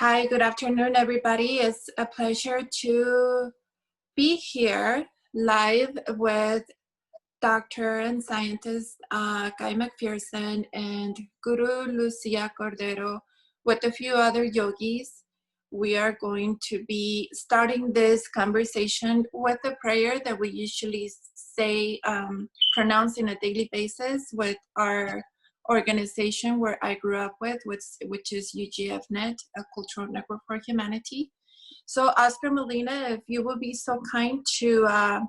Hi, good afternoon, everybody. It's a pleasure to be here live with Dr. and scientist Guy McPherson and Guru Lucia Cordero with a few other yogis. We are going to be starting this conversation with a prayer that we usually say, pronounce on a daily basis with our organization where I grew up with, which is UGFNet, a cultural network for humanity. So Oscar Molina, if you will be so kind to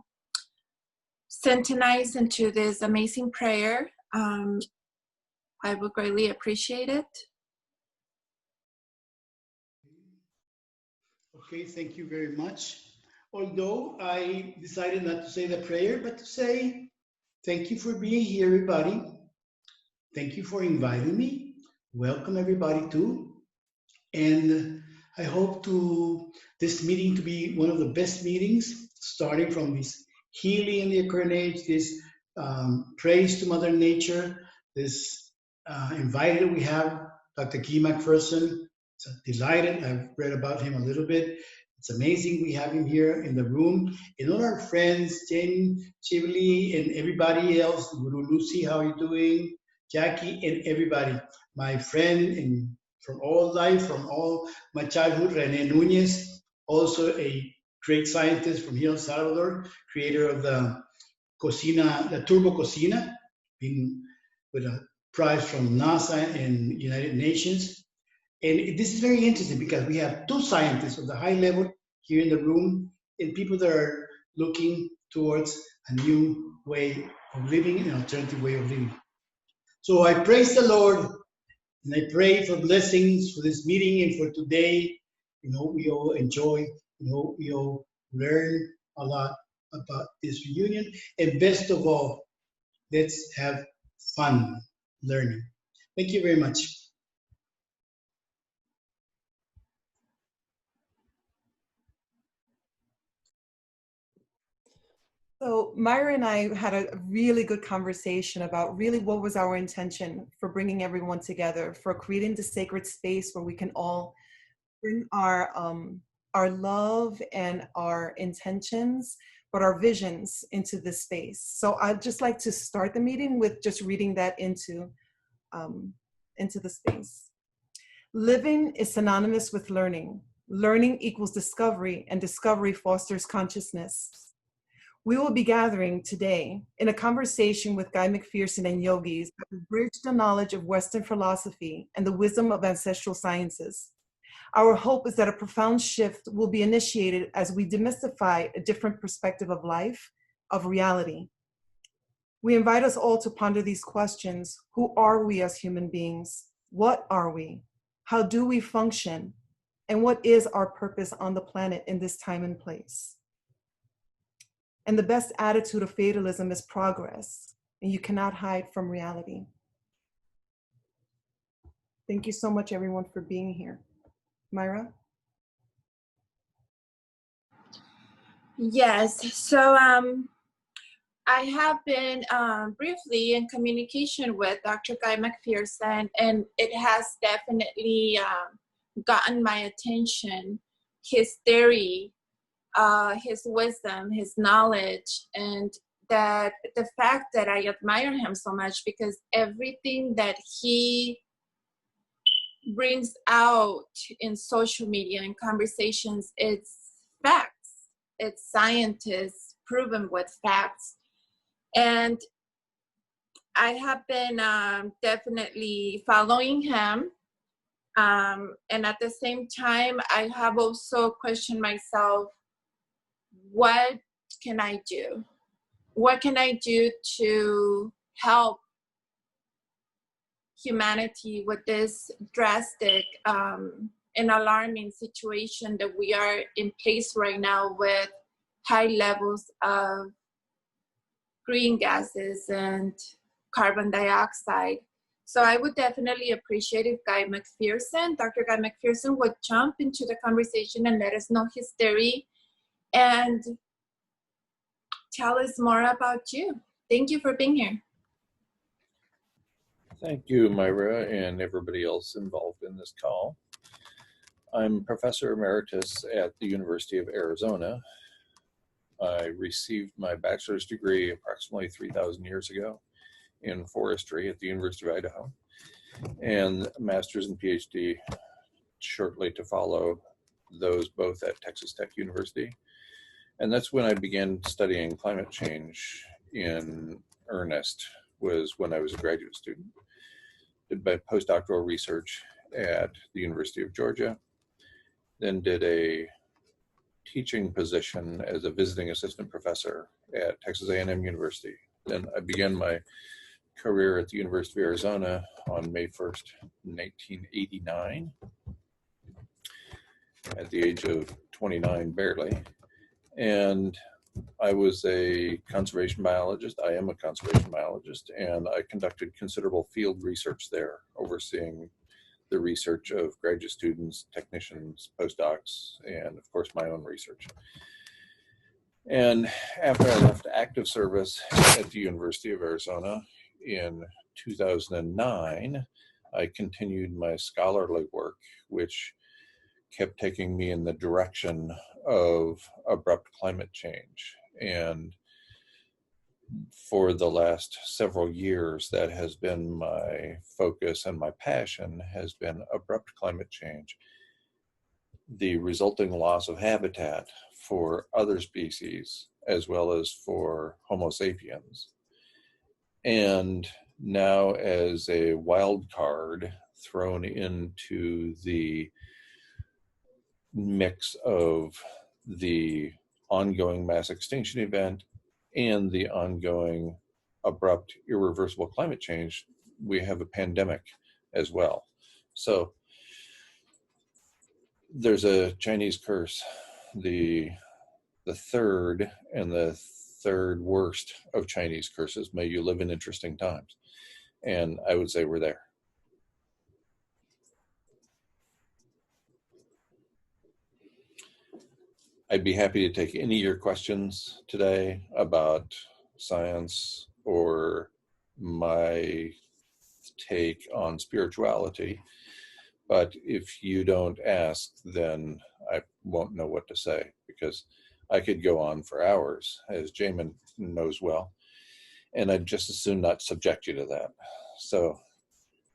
syntonize into this amazing prayer, I would greatly appreciate it. Okay, thank you very much. Although I decided not to say the prayer, but to say thank you for being here, everybody. Thank you for inviting me. Welcome, everybody, too. And I hope this meeting to be one of the best meetings, starting from this healing in the current age, this praise to Mother Nature, this invited we have Dr. Guy McPherson. So delighted. I've read about him a little bit. It's amazing we have him here in the room. And all our friends, Jane, Chivli, and everybody else. Guru Lucy, how are you doing? Jackie and everybody. My friend and from all life, from all my childhood, Rene Nunez, also a great scientist from here in El Salvador, creator of the Cocina, the Turbo Cocina, being with a prize from NASA and United Nations. And this is very interesting because we have two scientists of the high level here in the room and people that are looking towards a new way of living, an alternative way of living. So I praise the Lord and I pray for blessings for this meeting and for today. We all enjoy, we all learn a lot about this reunion. And best of all, let's have fun learning. Thank you very much. So Myra and I had a really good conversation about really what was our intention for bringing everyone together, for creating the sacred space where we can all bring our love and our intentions, but our visions into this space. So I'd just like to start the meeting with just reading that into the space. Living is synonymous with learning. Learning equals discovery, and discovery fosters consciousness. We will be gathering today in a conversation with Guy McPherson and yogis that will bridge the knowledge of Western philosophy and the wisdom of ancestral sciences. Our hope is that a profound shift will be initiated as we demystify a different perspective of life, of reality. We invite us all to ponder these questions. Who are we as human beings? What are we? How do we function? And what is our purpose on the planet in this time and place? And the best attitude of fatalism is progress, and you cannot hide from reality. Thank you so much, everyone, for being here. Myra? Yes, so I have been briefly in communication with Dr. Guy McPherson, and it has definitely gotten my attention, his theory, his wisdom, his knowledge, and that the fact that I admire him so much because everything that he brings out in social media and conversations, it's facts, it's scientists proven with facts. And I have been definitely following him. And at the same time, I have also questioned myself, what can I do? What can I do to help humanity with this drastic and alarming situation that we are in place right now with high levels of green gases and carbon dioxide? So I would definitely appreciate if Dr. Guy McPherson would jump into the conversation and let us know his theory and tell us more about you. Thank you for being here. Thank you, Myra, and everybody else involved in this call. I'm Professor Emeritus at the University of Arizona. I received my bachelor's degree approximately 3,000 years ago in forestry at the University of Idaho, and a master's and PhD shortly to follow, those both at Texas Tech University. And that's when I began studying climate change in earnest, was when I was a graduate student. Did my postdoctoral research at the University of Georgia, then did a teaching position as a visiting assistant professor at Texas A&M University. Then I began my career at the University of Arizona on May 1st, 1989, at the age of 29 barely. And I was a conservation biologist. I am a conservation biologist, and I conducted considerable field research there, overseeing the research of graduate students, technicians, postdocs, and of course my own research. And after I left active service at the University of Arizona in 2009, I continued my scholarly work, which kept taking me in the direction of abrupt climate change. And for the last several years, that has been my focus, and my passion has been abrupt climate change, the resulting loss of habitat for other species, as well as for Homo sapiens. And now, as a wild card thrown into the mix of the ongoing mass extinction event and the ongoing abrupt, irreversible climate change, we have a pandemic as well. So there's a Chinese curse, the third and the third worst of Chinese curses: may you live in interesting times. And I would say we're there. I'd be happy to take any of your questions today about science or my take on spirituality. But if you don't ask, then I won't know what to say, because I could go on for hours, as Jamin knows well, and I'd just as soon not subject you to that. So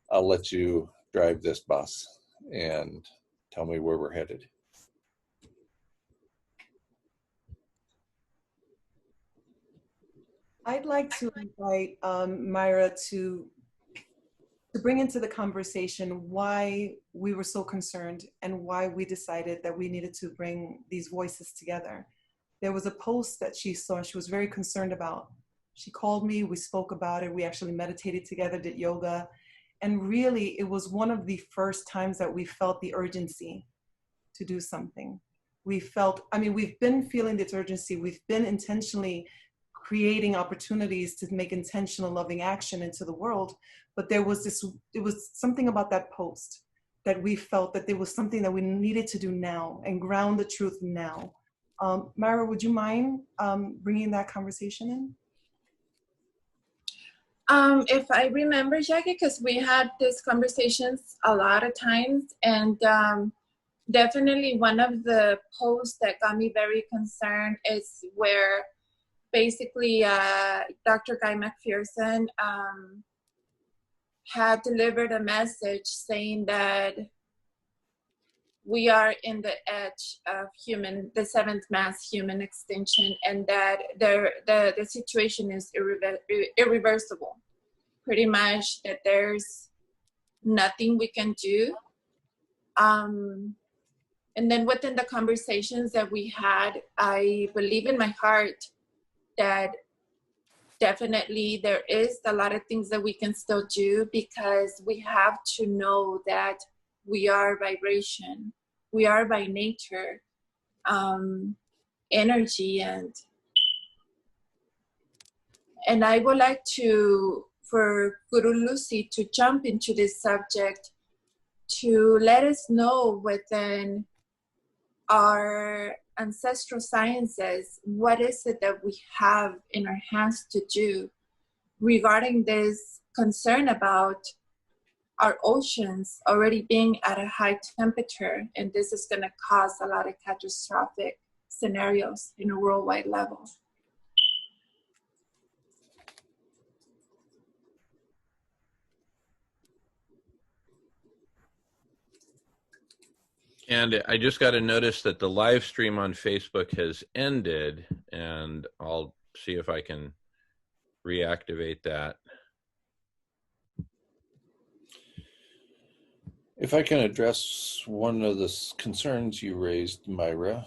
I'll let you drive this bus and tell me where we're headed. I'd like to invite Myra to bring into the conversation why we were so concerned and why we decided that we needed to bring these voices together. There was a post that she saw she was very concerned about. She called me, we spoke about it, we actually meditated together, did yoga, and really it was one of the first times that we felt the urgency to do something. We felt, I mean, we've been feeling this urgency, we've been intentionally creating opportunities to make intentional loving action into the world. But there was this, it was something about that post that we felt that there was something that we needed to do now and ground the truth now. Myra, would you mind bringing that conversation in? If I remember, Jackie, because we had these conversations a lot of times, and definitely one of the posts that got me very concerned is where basically Dr. Guy McPherson had delivered a message saying that we are in the edge of the seventh mass human extinction, and that the situation is irreversible. Pretty much that there's nothing we can do. And then within the conversations that we had, I believe in my heart that definitely there is a lot of things that we can still do, because we have to know that we are vibration, we are by nature energy. And I would like for Guru Lucy to jump into this subject to let us know within our ancestral sciences, what is it that we have in our hands to do regarding this concern about our oceans already being at a high temperature, and this is going to cause a lot of catastrophic scenarios in a worldwide level. And I just got a notice that the live stream on Facebook has ended, and I'll see if I can reactivate that. If I can address one of the concerns you raised, Myra,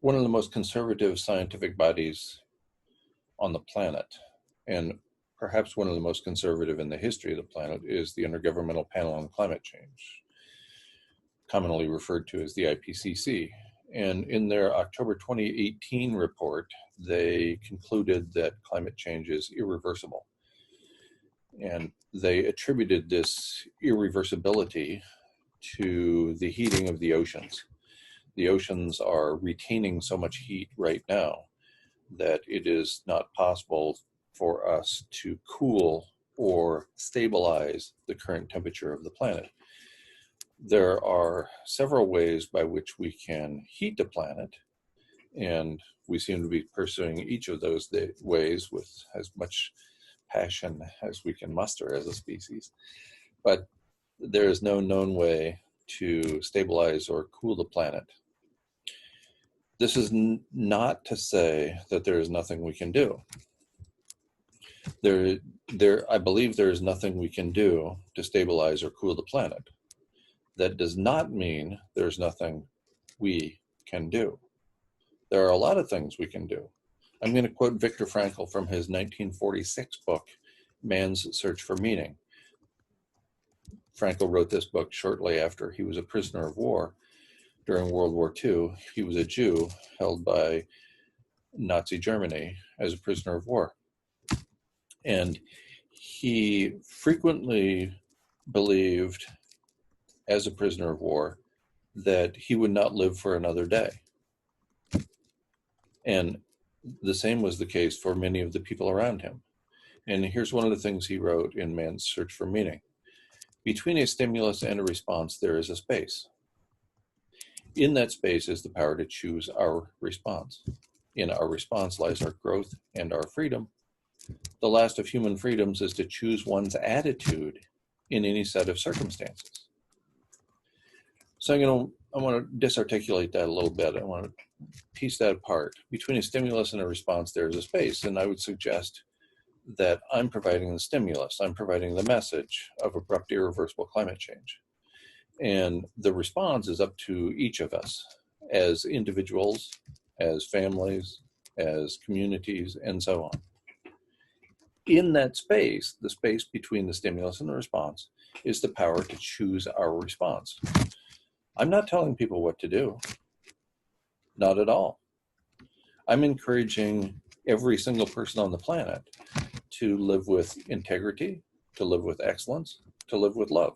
one of the most conservative scientific bodies on the planet, and perhaps one of the most conservative in the history of the planet, is the Intergovernmental Panel on Climate Change, commonly referred to as the IPCC. And in their October 2018 report, they concluded that climate change is irreversible. And they attributed this irreversibility to the heating of the oceans. The oceans are retaining so much heat right now that it is not possible for us to cool or stabilize the current temperature of the planet. There are several ways by which we can heat the planet, and we seem to be pursuing each of those ways with as much passion as we can muster as a species. But there is no known way to stabilize or cool the planet. This is not to say that there is nothing we can do. I believe there is nothing we can do to stabilize or cool the planet. That does not mean there's nothing we can do. There are a lot of things we can do. I'm going to quote Viktor Frankl from his 1946 book, Man's Search for Meaning. Frankl wrote this book shortly after he was a prisoner of war during World War II. He was a Jew held by Nazi Germany as a prisoner of war. And he frequently believed, as a prisoner of war, that he would not live for another day. And the same was the case for many of the people around him. And here's one of the things he wrote in Man's Search for Meaning. Between a stimulus and a response, there is a space. In that space is the power to choose our response. In our response lies our growth and our freedom. The last of human freedoms is to choose one's attitude in any set of circumstances. So I want to disarticulate that a little bit. I want to piece that apart. Between a stimulus and a response, there's a space. And I would suggest that I'm providing the stimulus. I'm providing the message of abrupt, irreversible climate change. And the response is up to each of us as individuals, as families, as communities, and so on. In that space, the space between the stimulus and the response, is the power to choose our response. I'm not telling people what to do. Not at all. I'm encouraging every single person on the planet to live with integrity, to live with excellence, to live with love.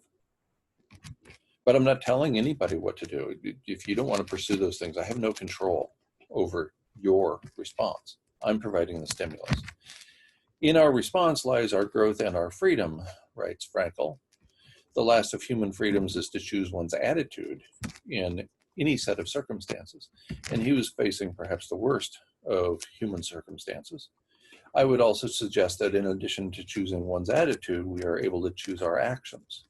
But I'm not telling anybody what to do. If you don't want to pursue those things, I have no control over your response. I'm providing the stimulus. In our response lies our growth and our freedom, writes Frankl. The last of human freedoms is to choose one's attitude in any set of circumstances. And he was facing perhaps the worst of human circumstances. I would also suggest that in addition to choosing one's attitude, we are able to choose our actions.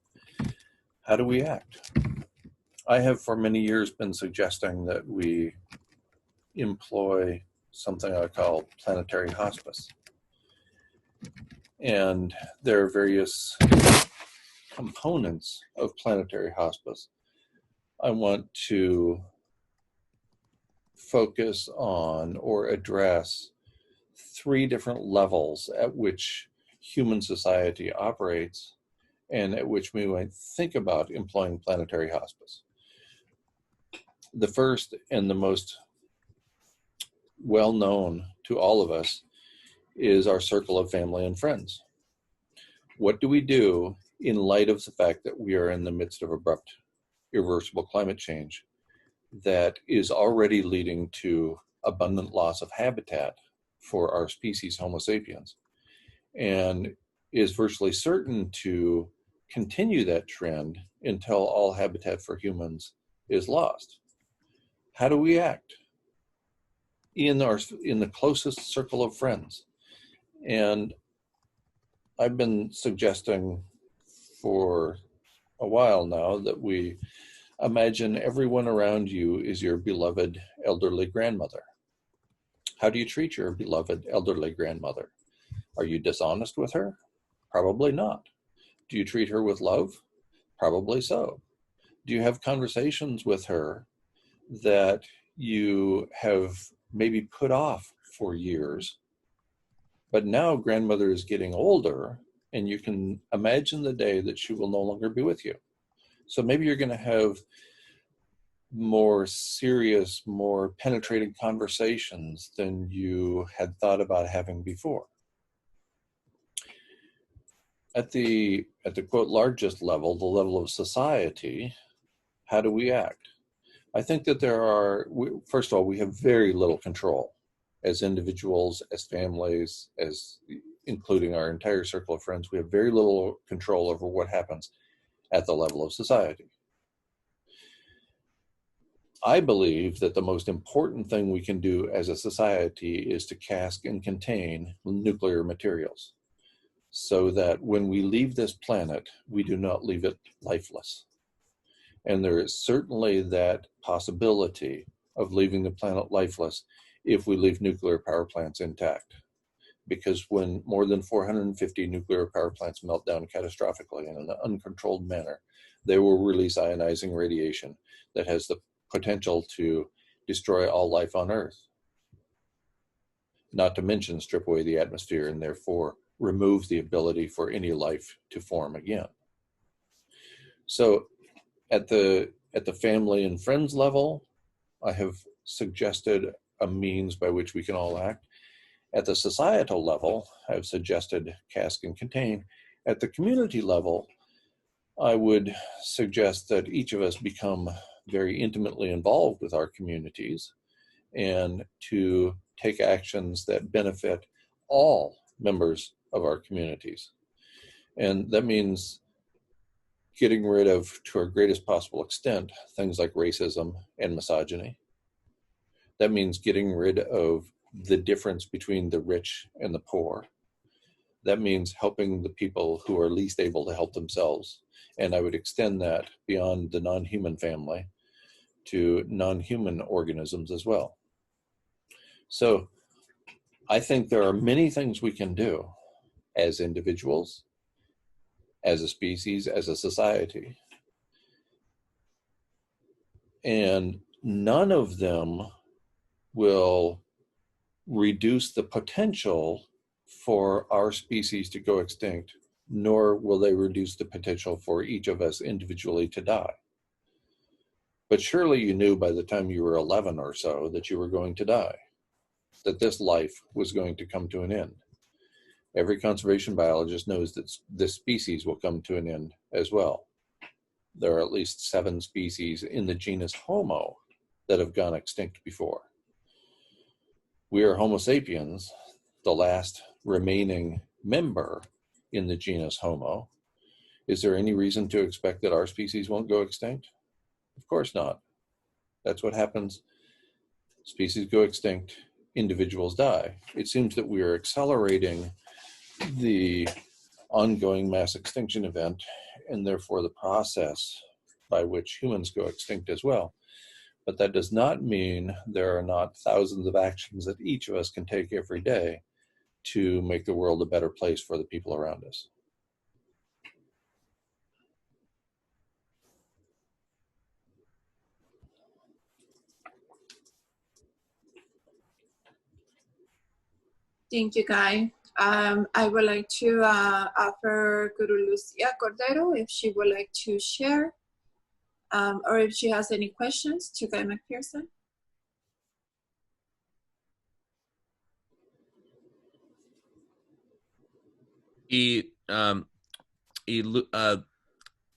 How do we act? I have for many years been suggesting that we employ something I call planetary hospice. And there are various components of planetary hospice. I want to focus on or address 3 different levels at which human society operates and at which we might think about employing planetary hospice. The first and the most well-known to all of us is our circle of family and friends. What do we do in light of the fact that we are in the midst of abrupt, irreversible climate change that is already leading to abundant loss of habitat for our species, Homo sapiens, and is virtually certain to continue that trend until all habitat for humans is lost. How do we act in the closest circle of friends? And I've been suggesting for a while now that we imagine everyone around you is your beloved elderly grandmother. How do you treat your beloved elderly grandmother? Are you dishonest with her? Probably not. Do you treat her with love? Probably so. Do you have conversations with her that you have maybe put off for years, but now grandmother is getting older and you can imagine the day that she will no longer be with you? So maybe you're going to have more serious, more penetrating conversations than you had thought about having before. At the quote largest level, the level of society, how do we act? I think that first of all, we have very little control as individuals, as families, as including our entire circle of friends. We have very little control over what happens at the level of society. I believe that the most important thing we can do as a society is to cask and contain nuclear materials, so that when we leave this planet, we do not leave it lifeless. And there is certainly that possibility of leaving the planet lifeless if we leave nuclear power plants intact. Because when more than 450 nuclear power plants melt down catastrophically in an uncontrolled manner, they will release ionizing radiation that has the potential to destroy all life on Earth. Not to mention strip away the atmosphere and therefore remove the ability for any life to form again. So at the family and friends level, I have suggested a means by which we can all act. At the societal level, I've suggested cask and contain. At the community level, I would suggest that each of us become very intimately involved with our communities and to take actions that benefit all members of our communities. And that means getting rid of, to our greatest possible extent, things like racism and misogyny. That means getting rid of the difference between the rich and the poor. That means helping the people who are least able to help themselves. And I would extend that beyond the non-human family to non-human organisms as well. So I think there are many things we can do as individuals, as a species, as a society. And none of them will reduce the potential for our species to go extinct, nor will they reduce the potential for each of us individually to die. But surely you knew by the time you were 11 or so that you were going to die, that this life was going to come to an end. Every conservation biologist knows that this species will come to an end as well. There are at least 7 species in the genus Homo that have gone extinct before. We are Homo sapiens, the last remaining member in the genus Homo. Is there any reason to expect that our species won't go extinct? Of course not. That's what happens. Species go extinct, individuals die. It seems that we are accelerating the ongoing mass extinction event and therefore the process by which humans go extinct as well. But that does not mean there are not thousands of actions that each of us can take every day to make the world a better place for the people around us. Thank you, Guy. I would like to offer Guru Lucia Cordero if she would like to share, or if she has any questions to Guy McPherson.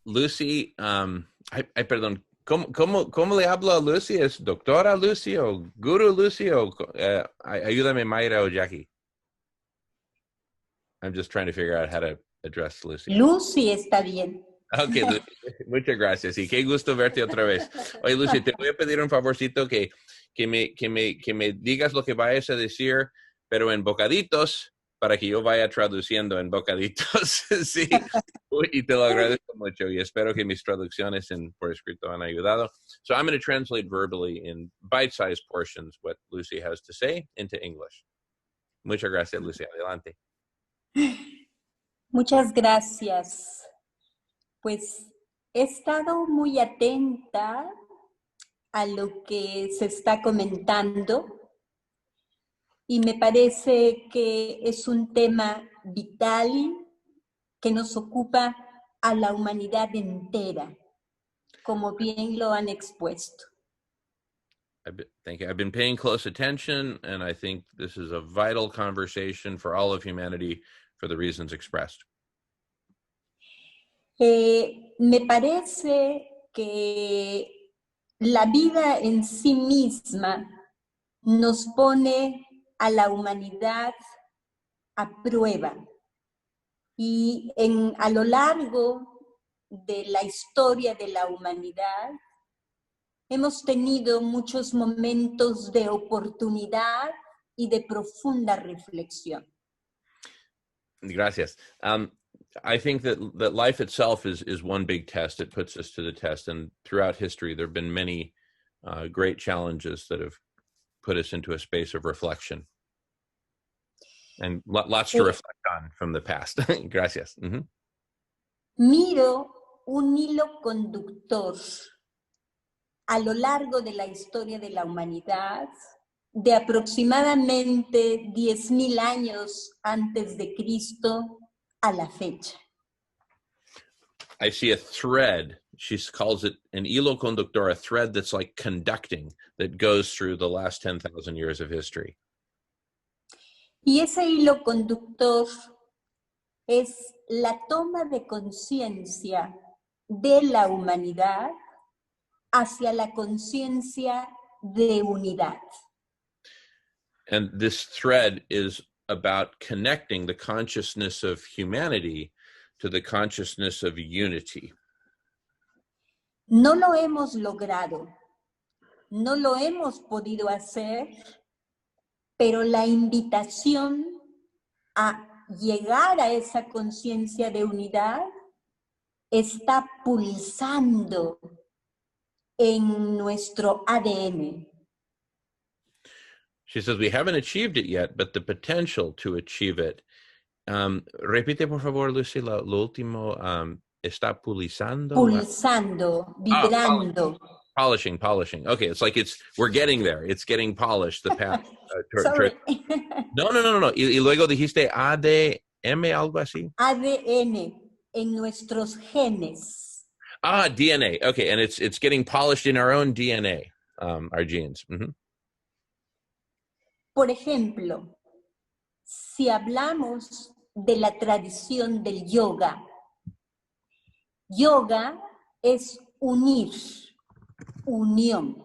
Lucy, ay, perdón, ¿cómo le hablo a Lucy? ¿Es doctora Lucy o Guru Lucy o ayúdame Mayra o Jackie? I'm just trying to figure out how to address Lucy. Lucy está bien. Ok, Lucy, muchas gracias y qué gusto verte otra vez. Oye, Lucy, te voy a pedir un favorcito que me digas lo que vayas a decir, pero en bocaditos, para que yo vaya traduciendo en bocaditos. Sí, y te lo agradezco mucho y espero que mis traducciones por escrito han ayudado. So I'm going to translate verbally in bite-sized portions what Lucy has to say into English. Muchas gracias, Lucy. Adelante. Muchas gracias. Pues he estado muy atenta a lo que se está comentando y me parece que es un tema vital que nos ocupa a la humanidad entera, como bien lo han expuesto. Thank you. I've been paying close attention, and I think this is a vital conversation for all of humanity for the reasons expressed. Me parece que la vida en sí misma nos pone a la humanidad a prueba. Y a lo largo de la historia de la humanidad, hemos tenido muchos momentos de oportunidad y de profunda reflexión. Gracias. I think that life itself is one big test. It puts us to the test. And throughout history, there have been many great challenges that have put us into a space of reflection. And lots to reflect on from the past. Gracias. Mm-hmm. Miro un hilo conductor a lo largo de la historia de la humanidad de aproximadamente 10,000 años antes de Cristo a la fecha. I see a thread. She calls it an hilo conductor, a thread that's like conducting, that goes through the last 10,000 years of history. Y ese hilo conductor es la toma de conciencia de la humanidad hacia la conciencia de unidad. And this thread is about connecting the consciousness of humanity to the consciousness of unity. No lo hemos logrado, no lo hemos podido hacer, pero la invitación a llegar a esa conciencia de unidad está pulsando en nuestro ADN. She says, we haven't achieved it yet, but the potential to achieve it. Repite, por favor, Lucy, lo último. Está pulsando. Pulsando, vibrando. Polishing. Okay, it's like we're getting there. It's getting polished, the path. Sorry. No. Y luego dijiste ADM, algo así. ADN, en nuestros genes. DNA. Okay, and it's getting polished in our own DNA, our genes. Mm-hmm. Por ejemplo, si hablamos de la tradición del yoga, yoga es unir, unión.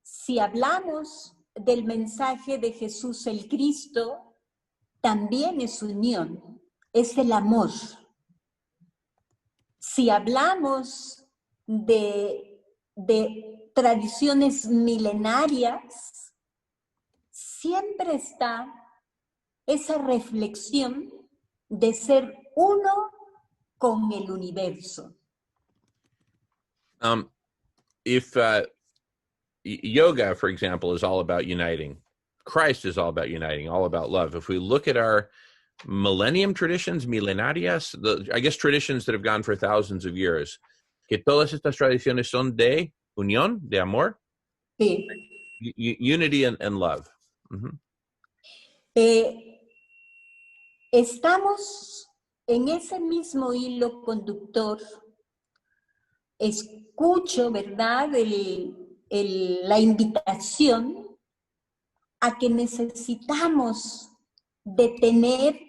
Si hablamos del mensaje de Jesús el Cristo, también es unión, es el amor. Si hablamos de tradiciones milenarias, siempre está esa reflexión de ser uno con el universo. If yoga, for example, is all about uniting, Christ is all about uniting, all about love. If we look at our millennium traditions, milenarias, I guess traditions that have gone for thousands of years, que todas estas tradiciones son de unión, de amor, Sí. Unity and love. Mm-hmm. Estamos en ese mismo hilo conductor. Escucho, ¿verdad?, la invitación a que necesitamos detener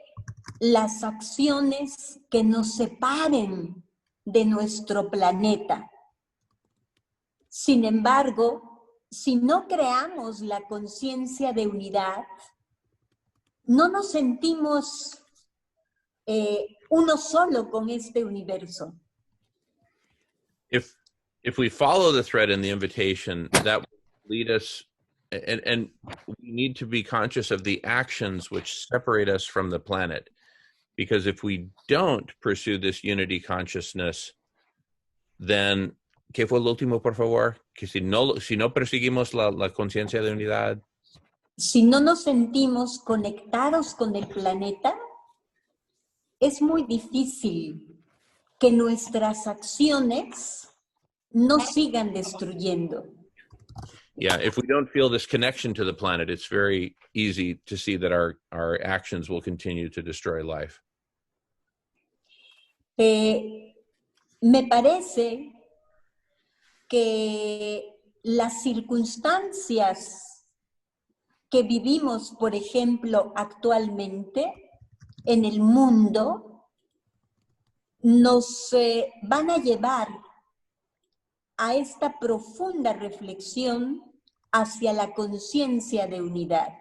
las acciones que nos separen de nuestro planeta. Sin embargo, si no creamos la conciencia de unidad, no nos sentimos uno solo con este universo. If we follow the thread in the invitation, that will lead us, and we need to be conscious of the actions which separate us from the planet. Because if we don't pursue this unity consciousness, then, ¿qué fue lo último, por favor? Que si no perseguimos la conciencia de unidad. Si no nos sentimos conectados con el planeta, es muy difícil que nuestras acciones no sigan destruyendo. Yeah, if we don't feel this connection to the planet, it's very easy to see that our actions will continue to destroy life. Me parece que las circunstancias que vivimos, por ejemplo, actualmente en el mundo, nos van a llevar a esta profunda reflexión hacia la conciencia de unidad.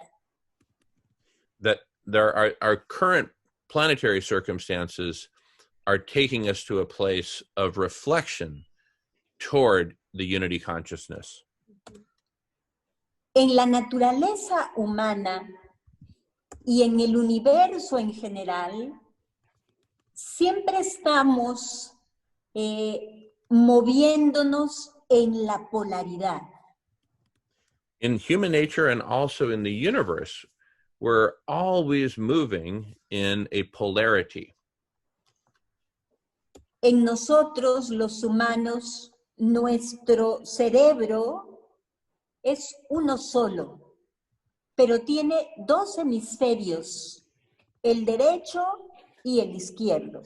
That our current planetary circumstances are taking us to a place of reflection toward the unity consciousness. En la naturaleza humana y en el universo en general, siempre estamos moviéndonos en la polaridad. In human nature and also in the universe, we're always moving in a polarity. En nosotros, los humanos, nuestro cerebro es uno solo, pero tiene dos hemisferios, el derecho y el izquierdo.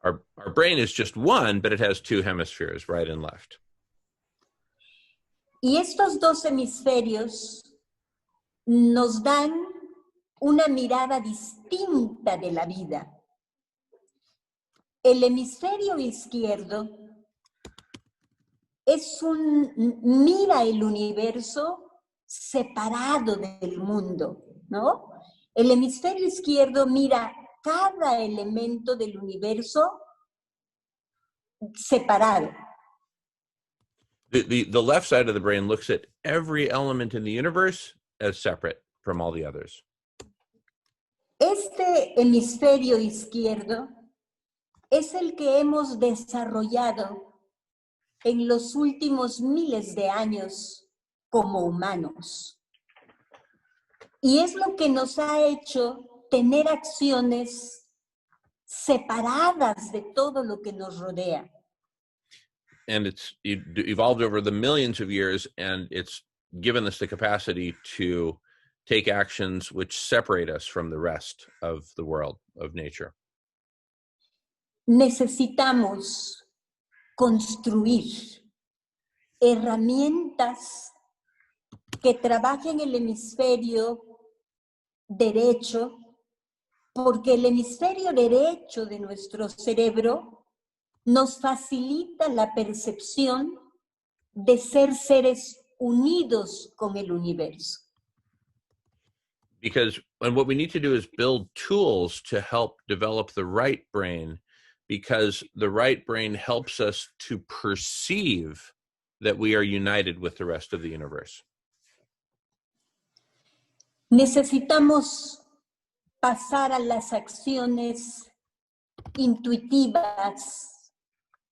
Our brain is just one, but it has two hemispheres, right and left. Y estos dos hemisferios nos dan una mirada distinta de la vida. El hemisferio izquierdo mira el universo separado del mundo, ¿no? El hemisferio izquierdo mira cada elemento del universo separado. The left side of the brain looks at every element in the universe as separate from all the others. Este hemisferio izquierdo es el que hemos desarrollado en los últimos miles de años como humanos. Y es lo que nos ha hecho tener acciones separadas de todo lo que nos rodea. And it's evolved over the millions of years, and it's given us the capacity to take actions which separate us from the rest of the world, of nature. Necesitamos construir herramientas que trabajen el hemisferio derecho, porque el hemisferio derecho de nuestro cerebro nos facilita la percepción de ser seres unidos con el universo. And what we need to do is build tools to help develop the right brain, because the right brain helps us to perceive that we are united with the rest of the universe. Necesitamos pasar a las acciones intuitivas,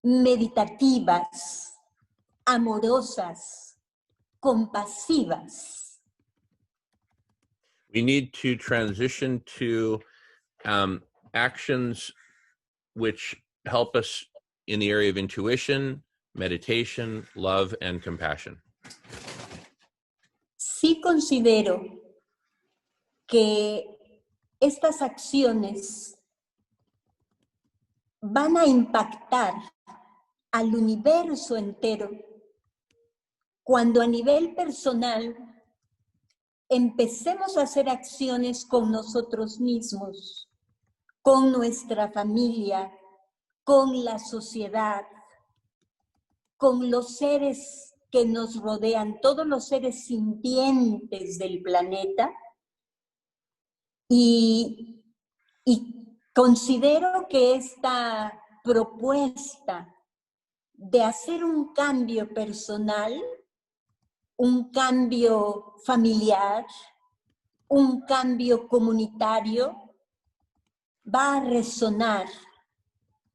meditativas, amorosas, compasivas. We need to transition to actions which help us in the area of intuition, meditation, love, and compassion. Sí considero que estas acciones van a impactar al universo entero cuando a nivel personal empecemos a hacer acciones con nosotros mismos, con nuestra familia, con la sociedad, con los seres que nos rodean, todos los seres sintientes del planeta, y Considero que esta propuesta de hacer un cambio personal, un cambio familiar, un cambio comunitario, va a resonar,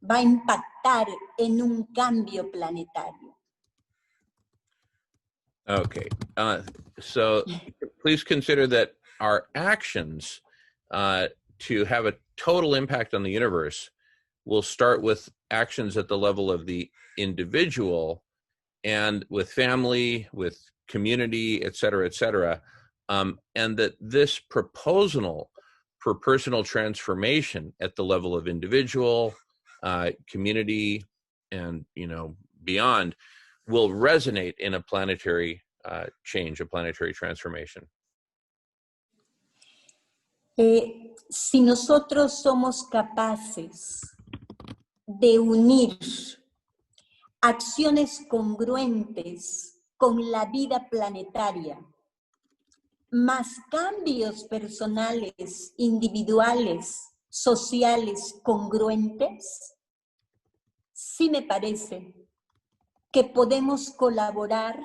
va a impactar en un cambio planetario. Okay, so please consider that our actions to have a total impact on the universe will start with actions at the level of the individual and with family, with community, et cetera, and that this proposal for personal transformation at the level of individual, community, and beyond will resonate in a planetary change, a planetary transformation. Si nosotros somos capaces de unir acciones congruentes con la vida planetaria, más cambios personales, individuales, sociales congruentes, sí me parece que podemos colaborar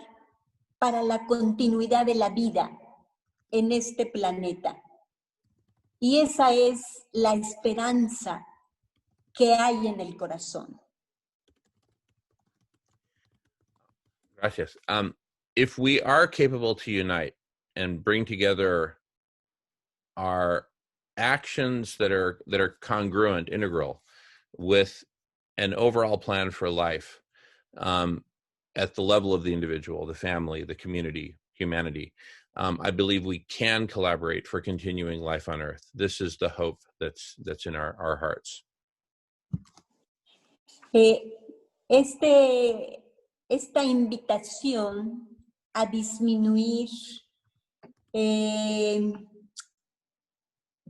para la continuidad de la vida en este planeta. Y esa es la esperanza que hay en el corazón. Gracias. If we are capable to unite and bring together our actions that are congruent, integral, with an overall plan for life, at the level of the individual, the family, the community, humanity, I believe we can collaborate for continuing life on Earth. This is the hope that's in our hearts. Esta invitación a disminuir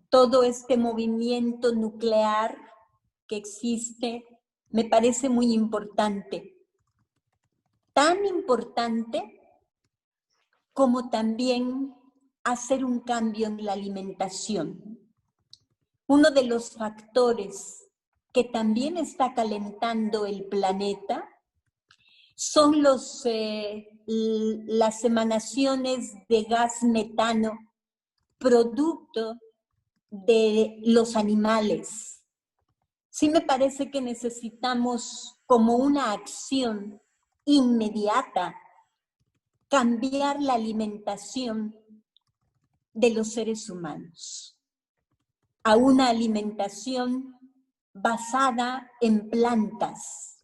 todo este movimiento nuclear que existe me parece muy importante. Tan importante como también hacer un cambio en la alimentación. Uno de los factores que también está calentando el planeta son las emanaciones de gas metano producto de los animales. Sí me parece que necesitamos como una acción inmediata cambiar la alimentación de los seres humanos a una alimentación basada en plantas,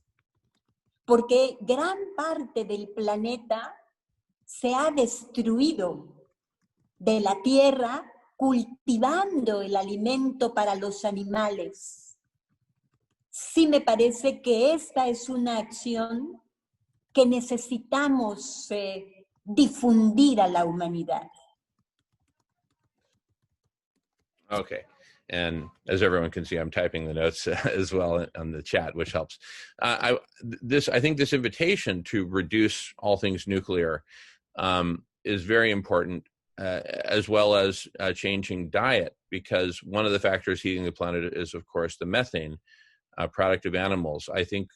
porque gran parte del planeta se ha destruido de la tierra cultivando el alimento para los animales. Sí me parece que esta es una acción que necesitamos difundir a la humanidad. Okay. And as everyone can see, I'm typing the notes as well on the chat, which helps. I think this invitation to reduce all things nuclear is very important, as well as changing diet, because one of the factors heating the planet is, of course, the methane product of animals. I think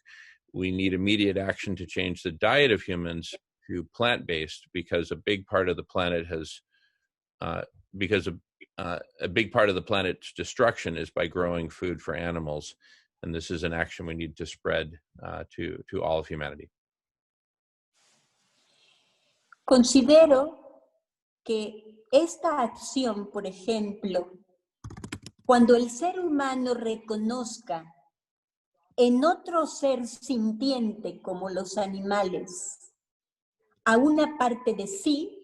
we need immediate action to change the diet of humans to plant-based, because a big part of the planet has, a big part of the planet's destruction is by growing food for animals, and this is an action we need to spread to all of humanity. Considero que esta acción, por ejemplo, cuando el ser humano reconozca en otro ser sintiente como los animales a una parte de sí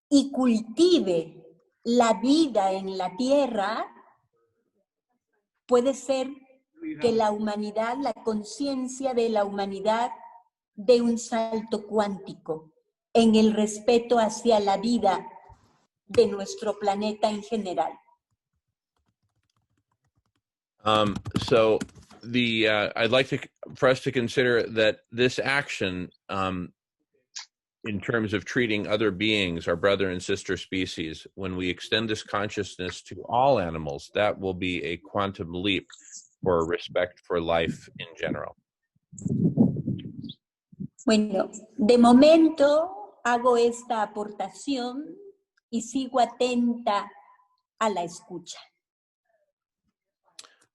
y cultive la vida en la tierra, puede ser que la humanidad, la conciencia de la humanidad, dé un salto cuántico en el respeto hacia la vida de nuestro planeta en general. So I'd like for us to consider that this action in terms of treating other beings, our brother and sister species, when we extend this consciousness to all animals, that will be a quantum leap for respect for life in general. Bueno, de momento hago esta aportación y sigo atenta a la escucha.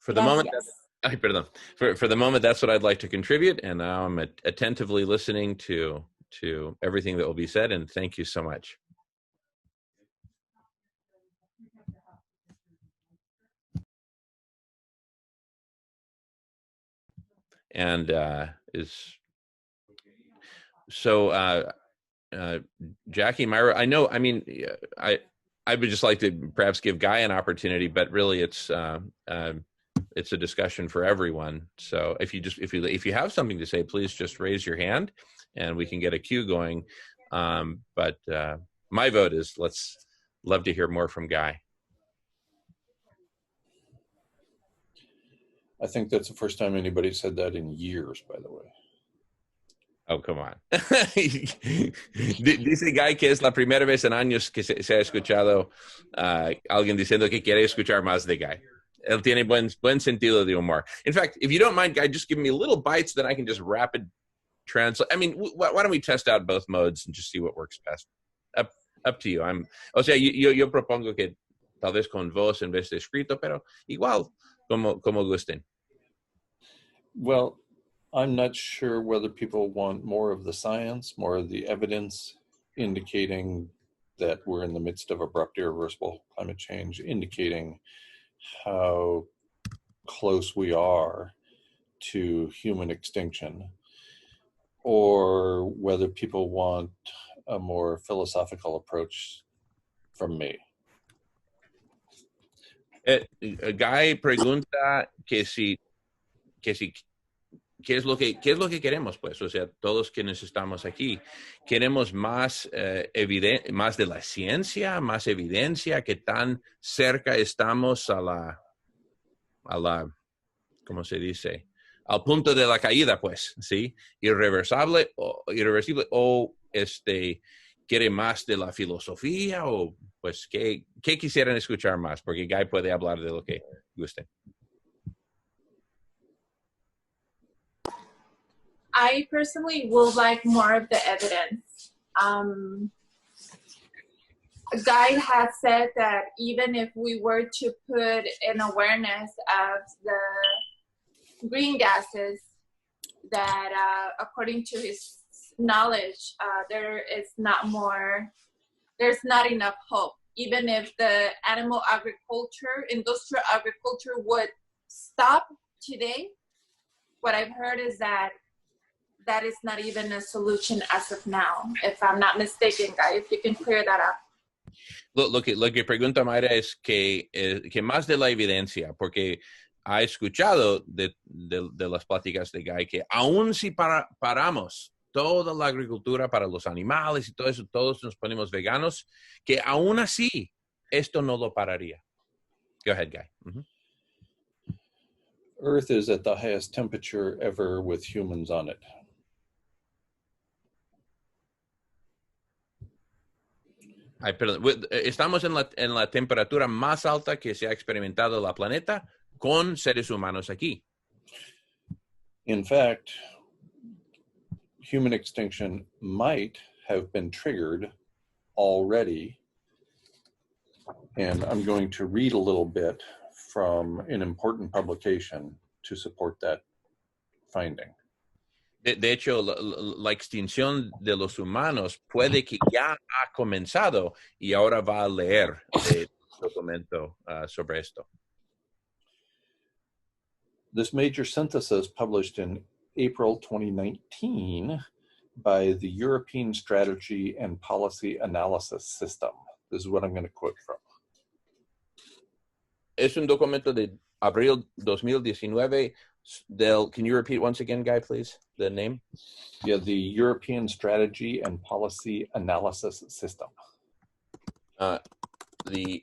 For the moment, Gracias. for the moment, that's what I'd like to contribute, and now I'm attentively listening to everything that will be said, and thank you so much. And Jackie, Myra, I know, I mean, I would just like to perhaps give Guy an opportunity, but really it's a discussion for everyone. So if you have something to say, please just raise your hand and we can get a queue going. But my vote is love to hear more from Guy. I think that's the first time anybody said that in years, by the way. Oh, come on. Dice Guy que es la primera vez en años que se ha escuchado alguien diciendo que quiere escuchar más de Guy. Él tiene buen sentido de humor. In fact, if you don't mind, Guy, just give me little bites, then I can just rapid translate. I mean, why don't we test out both modes and just see what works best? Up to you. O sea, yo propongo que tal vez con voz en vez de escrito, pero igual, como gusten. Well, I'm not sure whether people want more of the science, more of the evidence indicating that we're in the midst of abrupt, irreversible climate change, indicating how close we are to human extinction, or whether people want a more philosophical approach from me. Guy pregunta que qué es lo que queremos, pues. O sea, todos quienes estamos aquí queremos más más de la ciencia, más evidencia, que tan cerca estamos a la, ¿cómo se dice? Al punto de la caída, pues, ¿sí? Irreversible, o quiere más de la filosofía, o pues, ¿qué quisieran escuchar más? Porque Guy puede hablar de lo que guste. I personally would like more of the evidence. Guy has said that even if we were to put an awareness of the green gases, that according to his knowledge, there's not enough hope. Even if the animal agriculture, industrial agriculture would stop today, what I've heard is that is not even a solution as of now, if I'm not mistaken, Guy, if you can clear that up. Lo que pregunta Mayra es que más de la evidencia, porque ha escuchado de las pláticas de Guy que aún si paramos toda la agricultura para los animales y todo eso, todos nos ponemos veganos, que aún así esto no lo pararía. Go ahead, Guy. Mm-hmm. Earth is at the highest temperature ever with humans on it. Ay, perdón. Estamos en la temperatura más alta que se ha experimentado la planeta con seres humanos aquí. In fact, human extinction might have been triggered already. And I'm going to read a little bit from an important publication to support that finding. De hecho, la extinción de los humanos puede que ya ha comenzado y ahora va a leer el documento sobre esto. This major synthesis published in April 2019 by the European Strategy and Policy Analysis System. This is what I'm going to quote from. Es un documento de abril 2019 can you repeat once again, Guy, please, the name? Yeah, the European Strategy and Policy Analysis System. The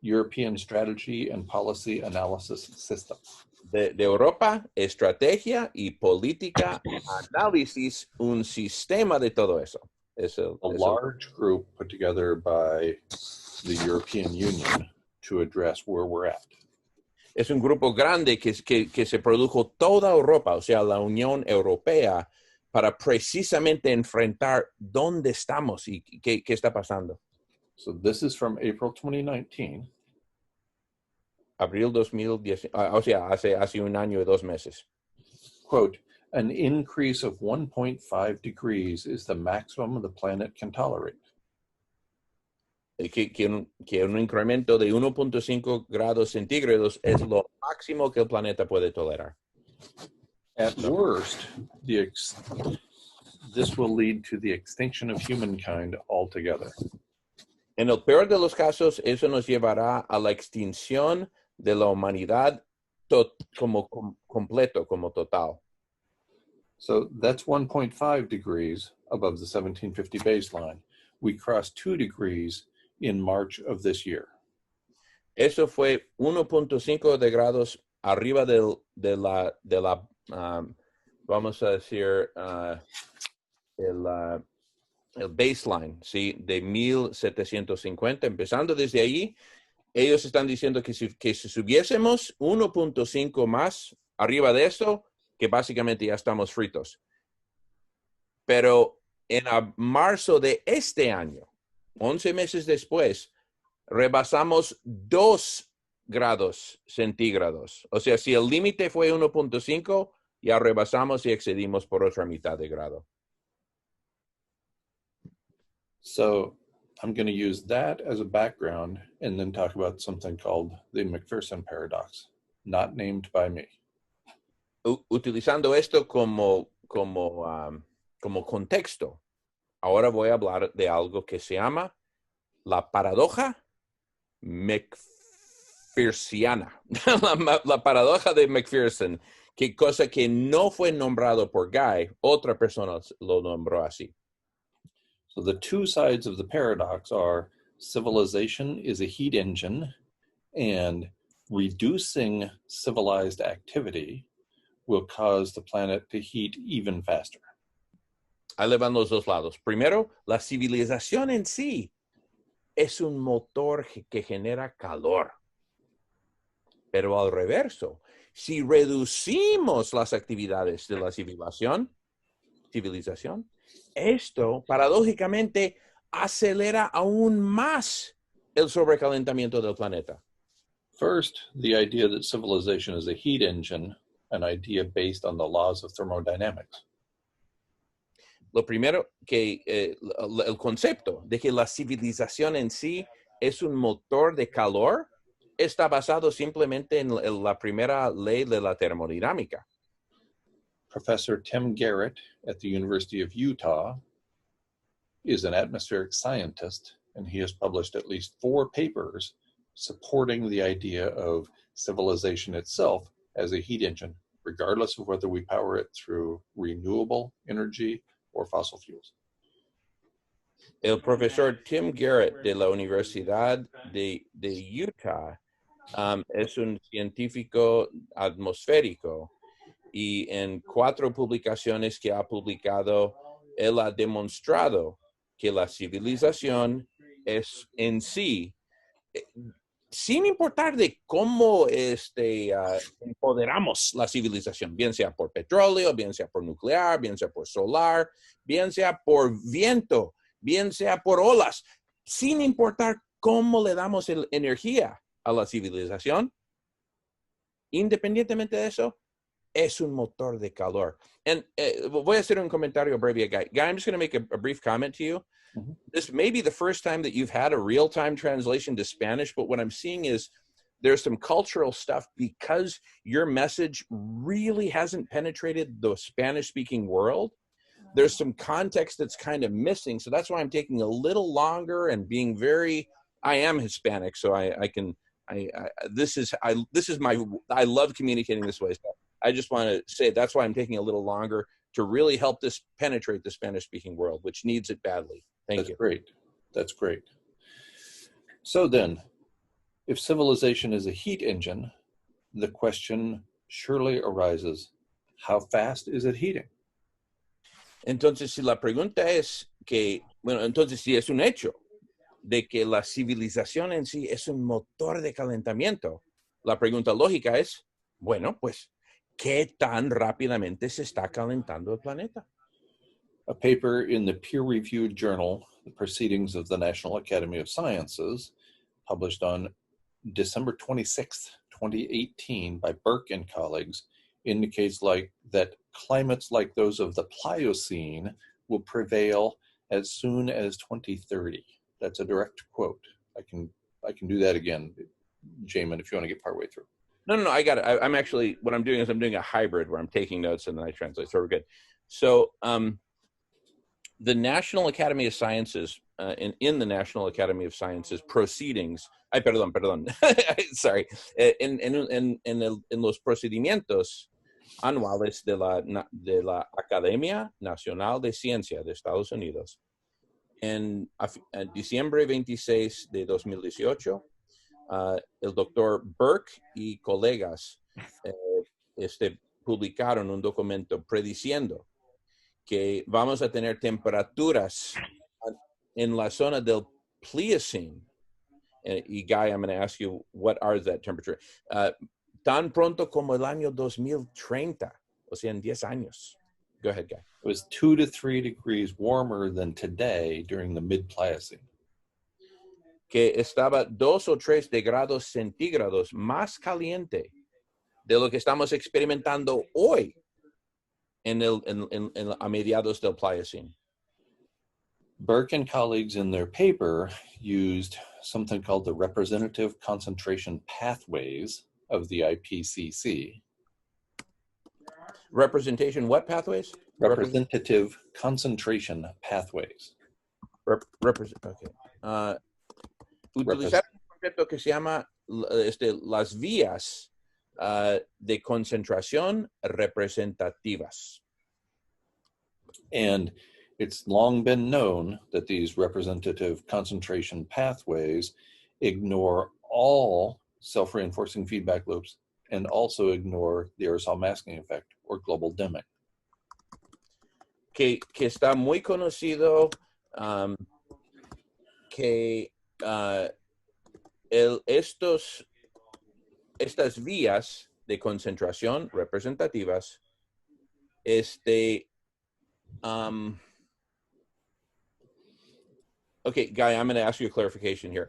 European Strategy and Policy Analysis System. de Europa, estrategia y política, análisis, un sistema de todo eso. A large group put together by the European Union to address where we're at. Es un grupo grande que se produjo toda Europa, o sea, la Unión Europea, para precisamente enfrentar dónde estamos y qué está pasando. So this is from April 2019. Abril 2010, o sea, hace un año y 2 meses. Quote, an increase of 1.5 degrees is the maximum the planet can tolerate. Que un incremento de 1.5 grados centígrados es lo máximo que el planeta puede tolerar. At worst, this will lead to the extinction of humankind altogether. En el peor de los casos, eso nos llevará a la extinción de la humanidad como completo, como total. So that's 1.5 degrees above the 1750 baseline. We crossed 2 degrees in March of this year. Eso fue 1.5 de grados arriba de la vamos a decir, el baseline, ¿sí? De 1750. Empezando desde ahí, ellos están diciendo que si subiésemos 1.5 más arriba de eso, que básicamente ya estamos fritos. Pero en marzo de este año, 11 meses después, rebasamos 2 grados centígrados. O sea, si el límite fue 1.5, ya rebasamos y excedimos por otra mitad de grado. So I'm going to use that as a background and then talk about something called the McPherson paradox, not named by me. Utilizando esto como contexto, ahora voy a hablar de algo que se llama la paradoja McPhersiana. la paradoja de McPherson, que cosa que no fue nombrado por Guy, otra persona lo nombró así. So the two sides of the paradox are civilization is a heat engine, and reducing civilized activity will cause the planet to heat even faster. Ahí le van los dos lados. Primero, la civilización en sí es un motor que genera calor. Pero al reverso, si reducimos las actividades de la civilización, esto paradójicamente acelera aún más el sobrecalentamiento del planeta. First, the idea that civilization is a heat engine, an idea based on the laws of thermodynamics. Lo primero, que el concepto de que la civilización en sí es un motor de calor está basado simplemente en la primera ley de la termodinámica. Professor Tim Garrett at the University of Utah is an atmospheric scientist, and he has published at least 4 papers supporting the idea of civilization itself as a heat engine, regardless of whether we power it through renewable energy or fossil fuels. El profesor Tim Garrett de la Universidad de Utah es un científico atmosférico y en 4 publicaciones que ha publicado, él ha demostrado que la civilización es en sí, sin importar de cómo empoderamos la civilización, bien sea por petróleo, bien sea por nuclear, bien sea por solar, bien sea por viento, bien sea por olas, sin importar cómo le damos energía a la civilización, independientemente de eso, es un motor de calor. And voy a hacer un comentario breve, Guy. Guy, I'm just going to make a brief comment to you. Mm-hmm. This may be the first time that you've had a real-time translation to Spanish, but what I'm seeing is there's some cultural stuff because your message really hasn't penetrated the Spanish-speaking world. There's some context that's kind of missing, so that's why I'm taking a little longer and being very. I am Hispanic, so I love communicating this way. So I just want to say that's why I'm taking a little longer to really help this penetrate the Spanish-speaking world, which needs it badly. Thank you. Great. That's great. So then, if civilization is a heat engine, the question surely arises, how fast is it heating? Entonces, si la pregunta es que, bueno, entonces si es un hecho de que la civilización en sí es un motor de calentamiento, la pregunta lógica es, bueno, pues, ¿qué tan rápidamente se está calentando el planeta? A paper in the peer-reviewed journal, The Proceedings of the National Academy of Sciences, published on December 26th, 2018 by Burke and colleagues, indicates that climates like those of the Pliocene will prevail as soon as 2030. That's a direct quote. I can do that again, Jamin, if you want to get partway through. No, I got it. I'm actually, what I'm doing is I'm doing a hybrid where I'm taking notes and then I translate, so we're good. So the National Academy of Sciences, in the National Academy of Sciences proceedings, perdón, sorry, en los procedimientos anuales de la Academia Nacional de Ciencia de Estados Unidos, en diciembre 26 de 2018, el doctor Burke y colegas publicaron un documento prediciendo que vamos a tener temperaturas en la zona del Pliocene. Y Guy, I'm going to ask you, what are that temperature? Tan pronto como el año 2030, o sea, en 10 años. Go ahead, Guy. It was 2 to 3 degrees warmer than today during the mid-Pliocene. Que estaba 2 o 3 grados centígrados más caliente de lo que estamos experimentando hoy a mediados del Pliocene. Burke and colleagues in their paper used something called the representative concentration pathways of the IPCC. Representation, what pathways? Representative concentration pathways. Okay. Utilizar un concepto que se llama las vías de concentración representativas. And it's long been known that these representative concentration pathways ignore all self-reinforcing feedback loops and also ignore the aerosol masking effect or global dimming. Que está muy conocido que estas vías de concentración representativas, okay, Guy, I'm going to ask you a clarification here.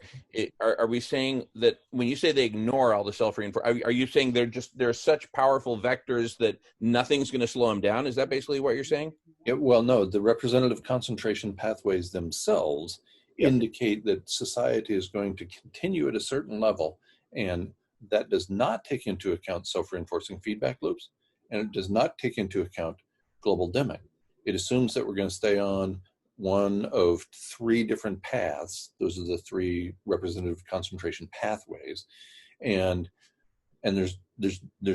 Are we saying that when you say they ignore all the self-reinforcing, are you saying they're such powerful vectors that nothing's going to slow them down? Is that basically what you're saying? Yeah, well, no, the representative concentration pathways themselves indicate that society is going to continue at a certain level, and that does not take into account self-reinforcing feedback loops, and it does not take into account global dimming. It assumes that we're going to stay on one of 3 different paths. Those are the 3 representative concentration pathways, and there's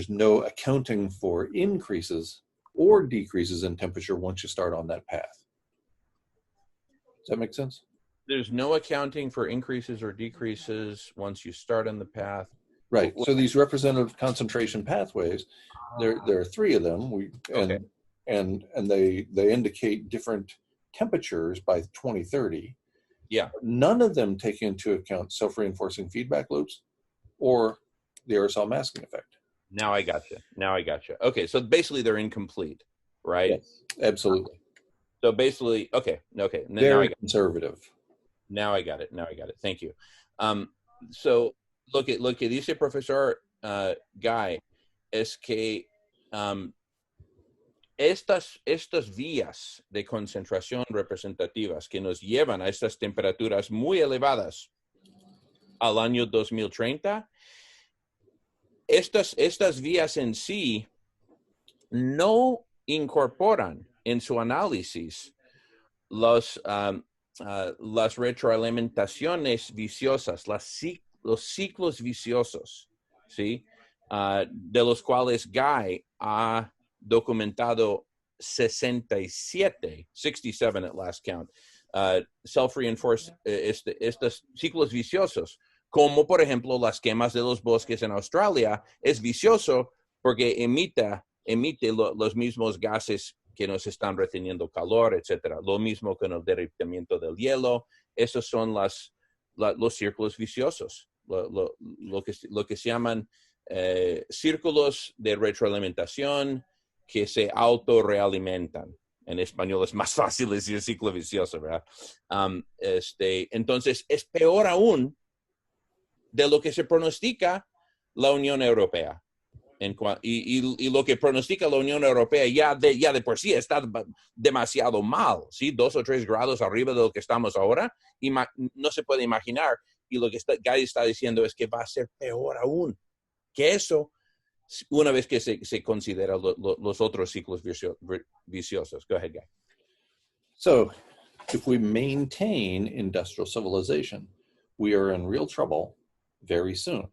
no accounting for increases or decreases in temperature once you start on that path. Does that make sense? There's no accounting for increases or decreases once you start on the path. Right. So these representative concentration pathways, there are 3 of them. And they indicate different temperatures by 2030. Yeah. None of them take into account self-reinforcing feedback loops or the aerosol masking effect. Now I gotcha. Okay, so basically they're incomplete, right? Yes, absolutely. So basically, okay. Very conservative. Now I got it. Thank you. So lo que dice Profesor Guy es que estas vías de concentración representativas que nos llevan a estas temperaturas muy elevadas al año 2030, estas vías en sí no incorporan en su análisis las retroalimentaciones viciosas, los ciclos viciosos, ¿sí? De los cuales Guy ha documentado 67 at last count, self-reinforced, estos ciclos viciosos, como por ejemplo las quemas de los bosques en Australia, es vicioso porque emite los mismos gases que nos están reteniendo calor, etcétera. Lo mismo con el derretimiento del hielo. Esos son los círculos viciosos, lo que se llaman círculos de retroalimentación que se autorrealimentan. En español es más fácil decir ciclo vicioso, ¿verdad? Entonces, es peor aún de lo que se pronostica la Unión Europea. Y lo que pronostica la Unión Europea ya de por sí está demasiado mal, ¿sí? 2 o 3 grados arriba de lo que estamos ahora, y no se puede imaginar. Y lo que Guy está diciendo es que va a ser peor aún que eso una vez que se considera los otros ciclos viciosos. Go ahead, Guy. So, if we maintain industrial civilization, we are in real trouble very soon.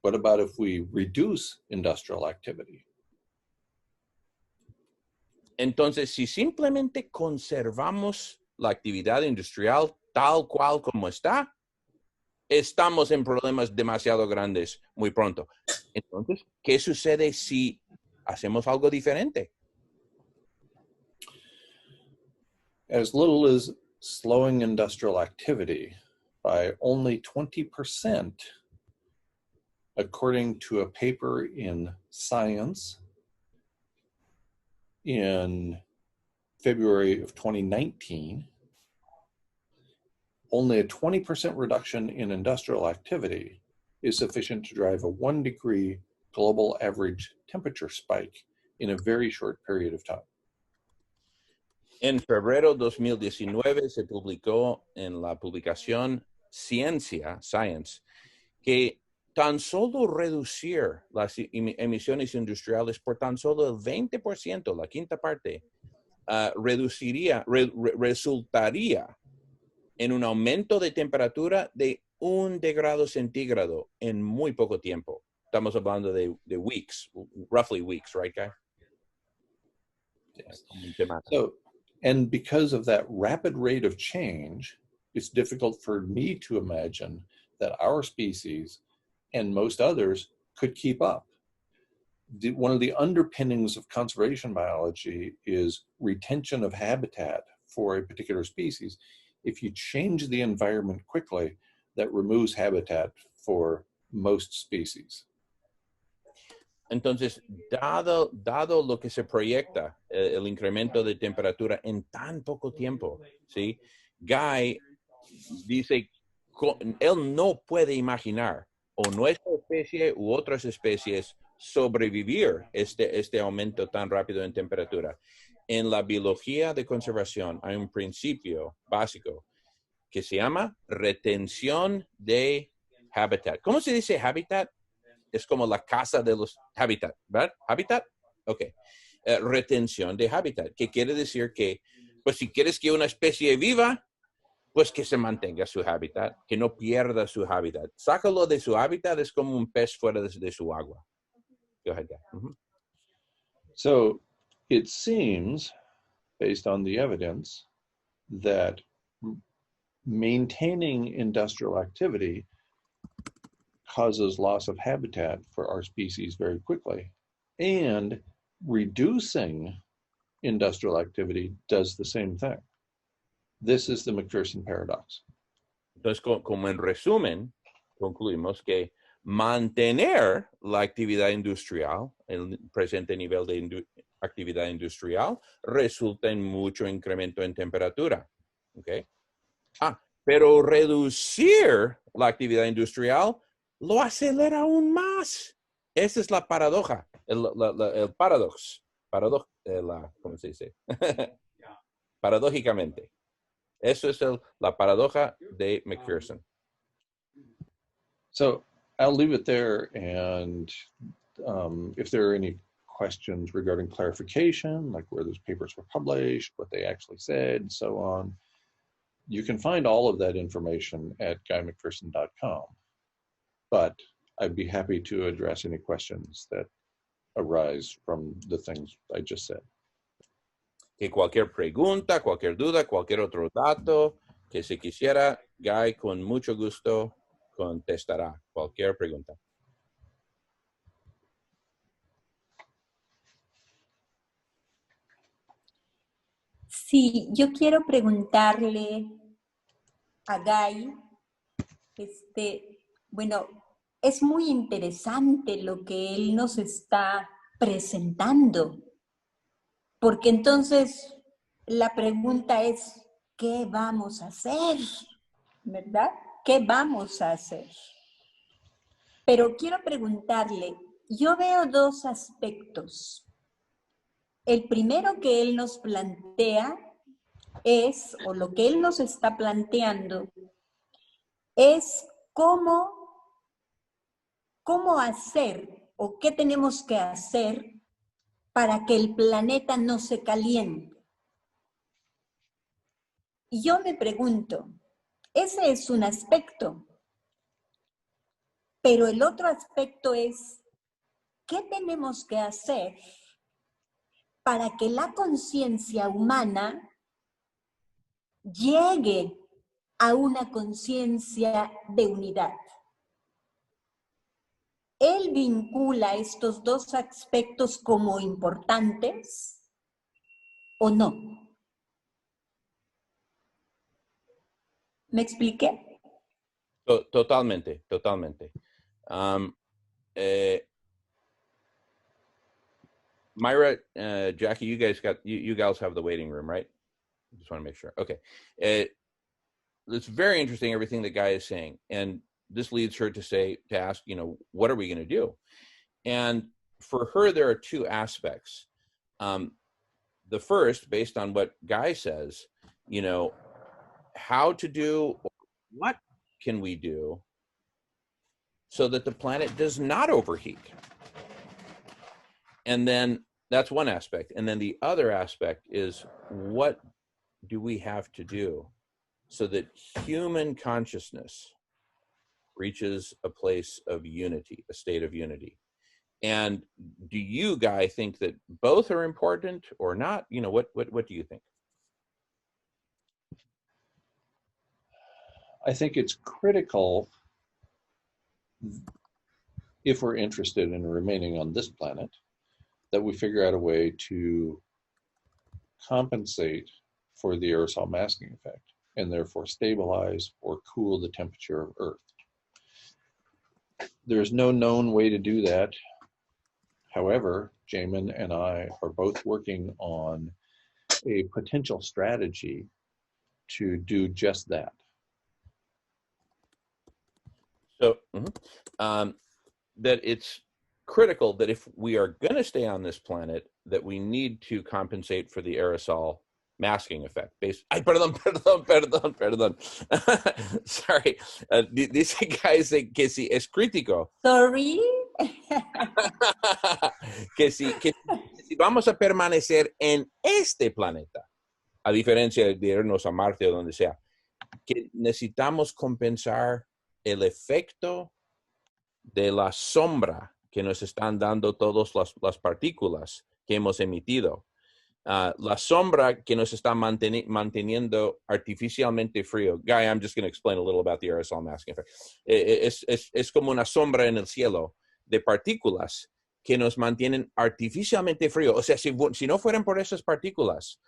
What about if we reduce industrial activity? Entonces, si simplemente conservamos la actividad industrial tal cual como está, estamos en problemas demasiado grandes muy pronto. Entonces, ¿qué sucede si hacemos algo diferente? As little as slowing industrial activity by only 20%, according to a paper in Science in February of 2019, only a 20% reduction in industrial activity is sufficient to drive a 1 degree global average temperature spike in a very short period of time. En febrero 2019 se publicó en la publicación Science, que tan solo reducir las emisiones industriales por tan solo el 20%, la quinta parte, resultaría en un aumento de temperatura de 1 grado centígrado en muy poco tiempo. Estamos hablando de weeks, roughly weeks, right, Guy? Yes. So, and because of that rapid rate of change, it's difficult for me to imagine that our species and most others could keep up. One of the underpinnings of conservation biology is retention of habitat for a particular species. If you change the environment quickly, that removes habitat for most species. Entonces, dado lo que se proyecta, el incremento de temperatura en tan poco tiempo, ¿sí? Guy dice, él no puede imaginar o nuestra especie u otras especies sobrevivir este aumento tan rápido en temperatura. En la biología de conservación hay un principio básico que se llama retención de hábitat. ¿Cómo se dice hábitat? Es como la casa de los hábitat, ¿verdad? ¿Hábitat? Ok. Retención de hábitat, que quiere decir que, pues si quieres que una especie viva, pues que se mantenga su hábitat, que no pierda su hábitat. Sácalo de su hábitat, es como un pez fuera de su agua. Go ahead, mm-hmm. So it seems, based on the evidence, that maintaining industrial activity causes loss of habitat for our species very quickly, and reducing industrial activity does the same thing. This is the McPherson paradox. Entonces, como en resumen, concluimos que mantener la actividad industrial, el presente nivel de actividad industrial, resulta en mucho incremento en temperatura. ¿Okay? Pero reducir la actividad industrial lo acelera aún más. Esa es la paradoja, el paradox. ¿Cómo se dice? Paradójicamente. Eso es la paradoja de McPherson. So I'll leave it there, and if there are any questions regarding clarification, like where those papers were published, what they actually said, and so on, you can find all of that information at guymcpherson.com. But I'd be happy to address any questions that arise from the things I just said. Que cualquier pregunta, cualquier duda, cualquier otro dato que se quisiera, Guy con mucho gusto contestará cualquier pregunta. Sí, yo quiero preguntarle a Guy, bueno, es muy interesante lo que él nos está presentando, porque entonces la pregunta es, ¿qué vamos a hacer? ¿Verdad? ¿Qué vamos a hacer? Pero quiero preguntarle, yo veo dos aspectos. El primero que él nos plantea es, o lo que él nos está planteando, es cómo hacer o qué tenemos que hacer para que el planeta no se caliente. Y yo me pregunto, ese es un aspecto, pero el otro aspecto es, ¿qué tenemos que hacer para que la conciencia humana llegue a una conciencia de unidad? Él vincula estos dos aspectos como importantes o no. ¿Me expliqué? Totalmente, totalmente. Myra, Jackie, you guys you gals have the waiting room, right? Just want to make sure. Okay. It's very interesting, everything the guy is saying. And this leads her to ask, what are we going to do? And for her, there are two aspects. The first, based on what Guy says, how to do, what can we do so that the planet does not overheat? And then that's one aspect. And then the other aspect is, what do we have to do so that human consciousness reaches a place of unity, a state of unity? And do you, Guy, think that both are important or not? What do you think? I think it's critical, if we're interested in remaining on this planet, that we figure out a way to compensate for the aerosol masking effect and therefore stabilize or cool the temperature of Earth. There's no known way to do that. However, Jamin and I are both working on a potential strategy to do just that. So that it's critical that if we are going to stay on this planet, that we need to compensate for the aerosol masking effect. Perdón. Sorry. Dice guys que si es crítico. Sorry. que si vamos a permanecer en este planeta, a diferencia de irnos a Marte o donde sea, que necesitamos compensar el efecto de la sombra que nos están dando todas las partículas que hemos emitido. La sombra que nos está manteniendo artificialmente frío. Guy, I'm just going to explain a little about the aerosol masking effect. Es como una sombra en el cielo de partículas que nos mantienen artificialmente frío. O sea, si no fueran por esas partículas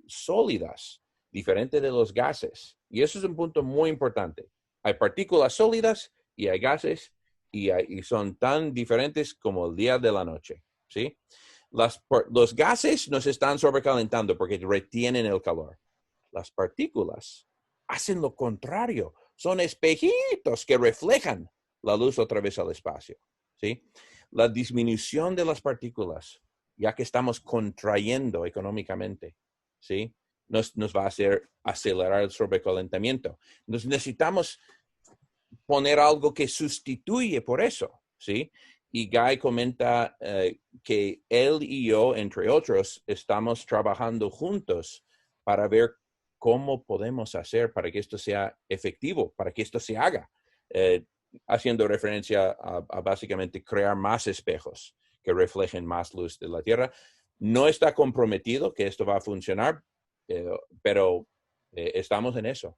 sólidas, diferente de los gases, y eso es un punto muy importante. Hay partículas sólidas y hay gases, y son tan diferentes como el día de la noche, ¿sí? Los gases nos están sobrecalentando porque retienen el calor. Las partículas hacen lo contrario. Son espejitos que reflejan la luz otra vez al espacio, ¿sí? La disminución de las partículas, ya que estamos contrayendo económicamente, ¿sí? Nos va a hacer acelerar el sobrecalentamiento. Entonces necesitamos poner algo que sustituye por eso, ¿sí? Y Guy comenta que él y yo, entre otros, estamos trabajando juntos para ver cómo podemos hacer para que esto sea efectivo, para que esto se haga, haciendo referencia a básicamente crear más espejos que reflejen más luz de la Tierra. No está comprometido que esto va a funcionar, pero estamos en eso.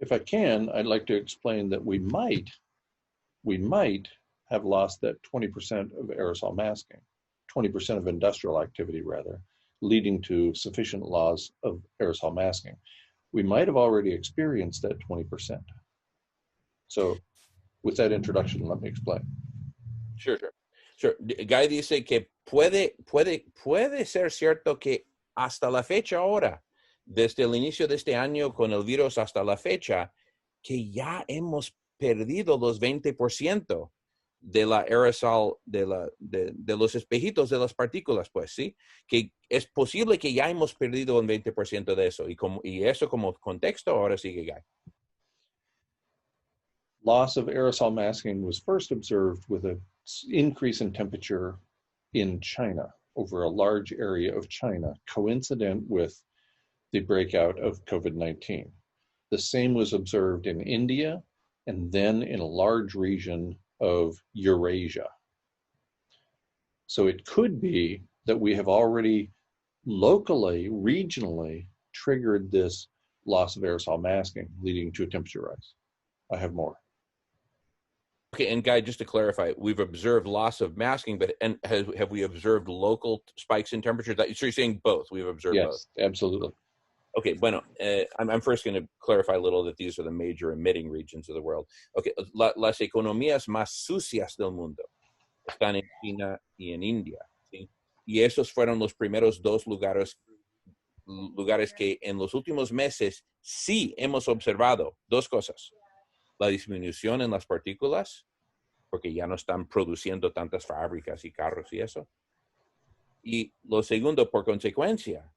If I can, I'd like to explain that we might have lost that 20% of aerosol masking, 20% of industrial activity rather, leading to sufficient loss of aerosol masking. We might have already experienced that 20%. So with that introduction, let me explain. Sure. Guy dice que puede ser cierto que hasta la fecha ahora, desde el inicio de este año con el virus hasta la fecha, que ya hemos perdido los 20% de la aerosol, de los espejitos de las partículas, pues, ¿sí? Que es posible que ya hemos perdido un 20% de eso. Y eso como contexto, ahora sigue Guy. Loss of aerosol masking was first observed with an increase in temperature in China, over a large area of China, coincident with the breakout of COVID-19. The same was observed in India and then in a large region of Eurasia. So it could be that we have already locally, regionally, triggered this loss of aerosol masking, leading to a temperature rise. I have more. Okay, and Guy, just to clarify, we've observed loss of masking, but have we observed local spikes in temperature? So you're saying both? We've observed both. Yes, absolutely. Okay, bueno, I'm first going to clarify a little that these are the major emitting regions of the world. Okay, las economías más sucias del mundo están en China y en India, ¿sí? Y esos fueron los primeros dos lugares que en los últimos meses sí hemos observado dos cosas. La disminución en las partículas, porque ya no están produciendo tantas fábricas y carros y eso. Y lo segundo, por consecuencia,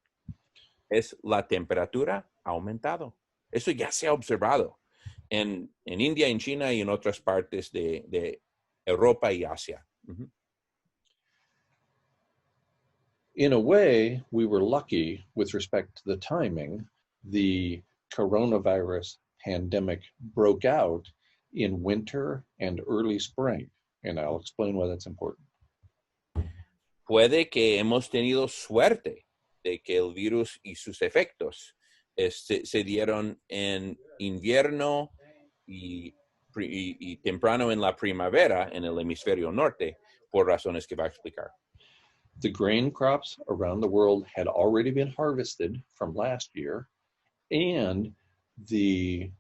es la temperatura ha aumentado. Eso ya se ha observado en India, en China y en otras partes de Europa y Asia. Uh-huh. In a way, we were lucky with respect to the timing. The coronavirus pandemic broke out in winter and early spring, and I'll explain why that's important. Puede que hemos tenido suerte de que el virus y sus efectos se dieron en invierno y temprano en la primavera en el hemisferio norte, por razones que va a explicar. The grain crops around the world had already been harvested from last year, and the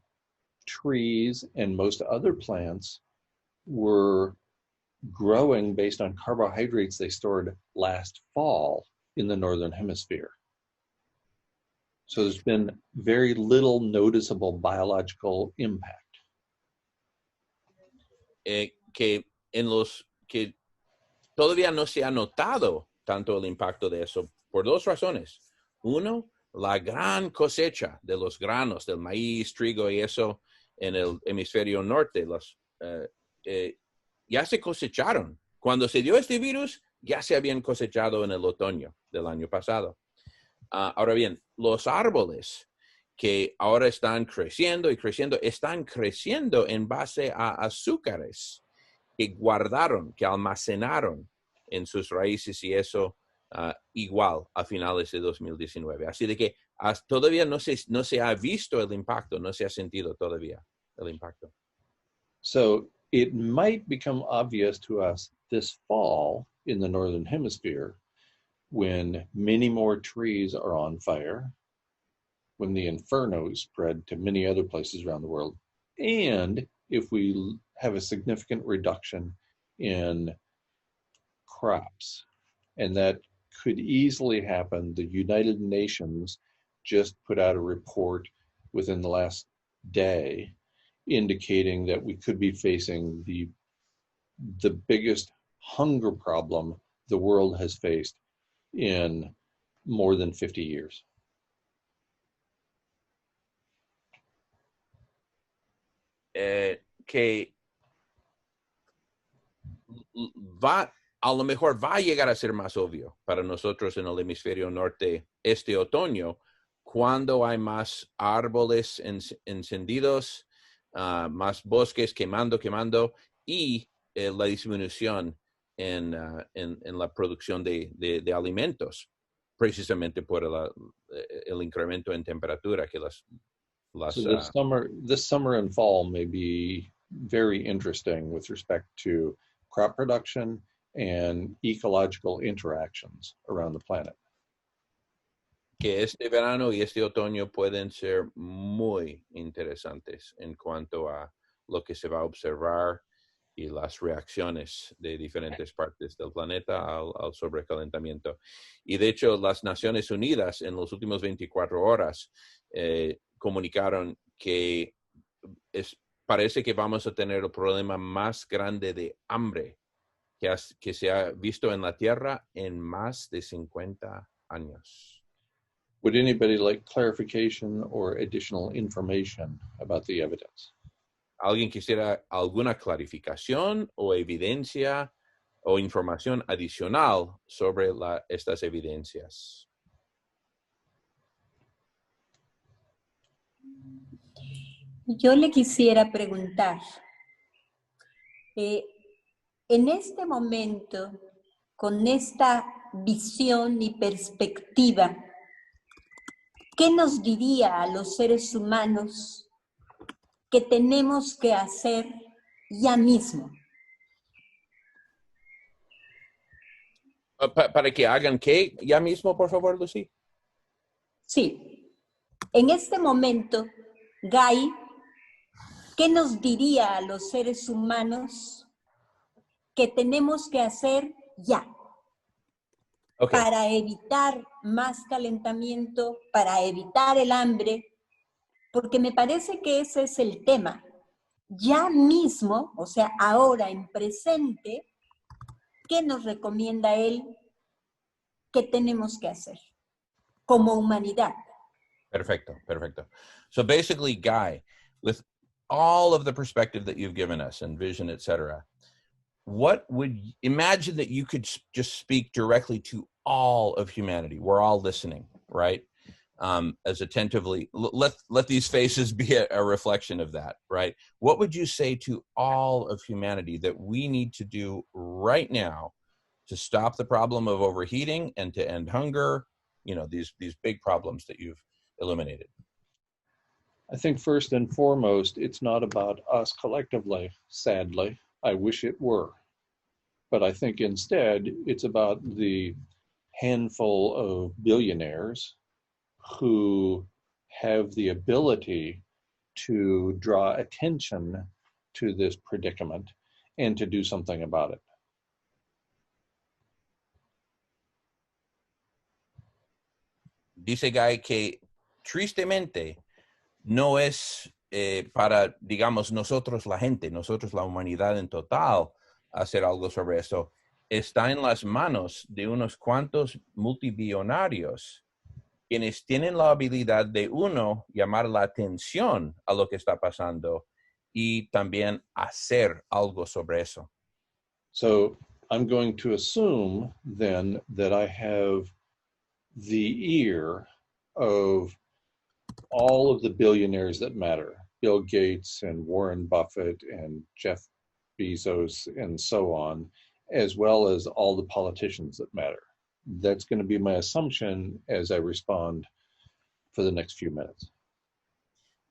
trees and most other plants were growing based on carbohydrates they stored last fall in the northern hemisphere. So there's been very little noticeable biological impact. Que todavía no se ha notado tanto el impacto de eso por dos razones. Uno, la gran cosecha de los granos, del maíz, trigo y eso en el hemisferio norte, ya se cosecharon. Cuando se dio este virus, ya se habían cosechado en el otoño del año pasado. Ahora bien, los árboles que ahora están creciendo están creciendo en base a azúcares que guardaron, que almacenaron en sus raíces y eso igual a finales de 2019. Así de que todavía no se ha visto el impacto, no se ha sentido todavía el impacto. So it might become obvious to us this fall in the Northern Hemisphere when many more trees are on fire, when the inferno spread to many other places around the world, and if we have a significant reduction in crops. And that could easily happen. The United Nations just put out a report within the last day indicating that we could be facing the biggest hunger problem the world has faced in more than 50 years. Que a lo mejor va a llegar a ser más obvio para nosotros en el hemisferio norte este otoño, cuando hay más árboles encendidos, más bosques quemando, y la disminución en la producción de alimentos, precisamente por el incremento en temperatura que So this summer and fall may be very interesting with respect to crop production and ecological interactions around the planet. que este verano y este otoño pueden ser muy interesantes en cuanto a lo que se va a observar y las reacciones de diferentes partes del planeta al sobrecalentamiento. Y de hecho, las Naciones Unidas en los últimos 24 horas comunicaron que parece que vamos a tener el problema más grande de hambre que se ha visto en la Tierra en más de 50 años. Would anybody like clarification or additional information about the evidence? ¿Alguien quisiera alguna clarificación o evidencia o información adicional sobre estas evidencias? Yo le quisiera preguntar, en este momento, con esta visión y perspectiva, ¿qué nos diría a los seres humanos que tenemos que hacer ya mismo? ¿Para que hagan qué? Ya mismo, por favor, Lucy. Sí, en este momento, Guy, ¿qué nos diría a los seres humanos que tenemos que hacer ya? Okay. Para evitar más calentamiento, para evitar el hambre, porque me parece que ese es el tema. Ya mismo, o sea, ahora en presente, ¿qué nos recomienda él que tenemos que hacer como humanidad? Perfecto, perfecto. So basically, Guy, with all of the perspective that you've given us and vision, etc., what would imagine that you could just speak directly to all of humanity? We're all listening, right? As attentively, let these faces be a reflection of that, right? What would you say to all of humanity that we need to do right now to stop the problem of overheating and to end hunger? You know, these big problems that you've illuminated. I think first and foremost, it's not about us collectively, sadly. I wish it were. But I think instead, it's about the handful of billionaires who have the ability to draw attention to this predicament and to do something about it. Dice Guy que tristemente no es para, digamos, nosotros la gente, nosotros la humanidad en total, hacer algo sobre eso. Está en las manos de unos cuantos multibillonarios quienes tienen la habilidad de uno llamar la atención a lo que está pasando y también hacer algo sobre eso. So I'm going to assume then that I have the ear of all of the billionaires that matter, Bill Gates and Warren Buffett and Jeff Bezos and so on, as well as all the politicians that matter. That's going to be my assumption as I respond for the next few minutes.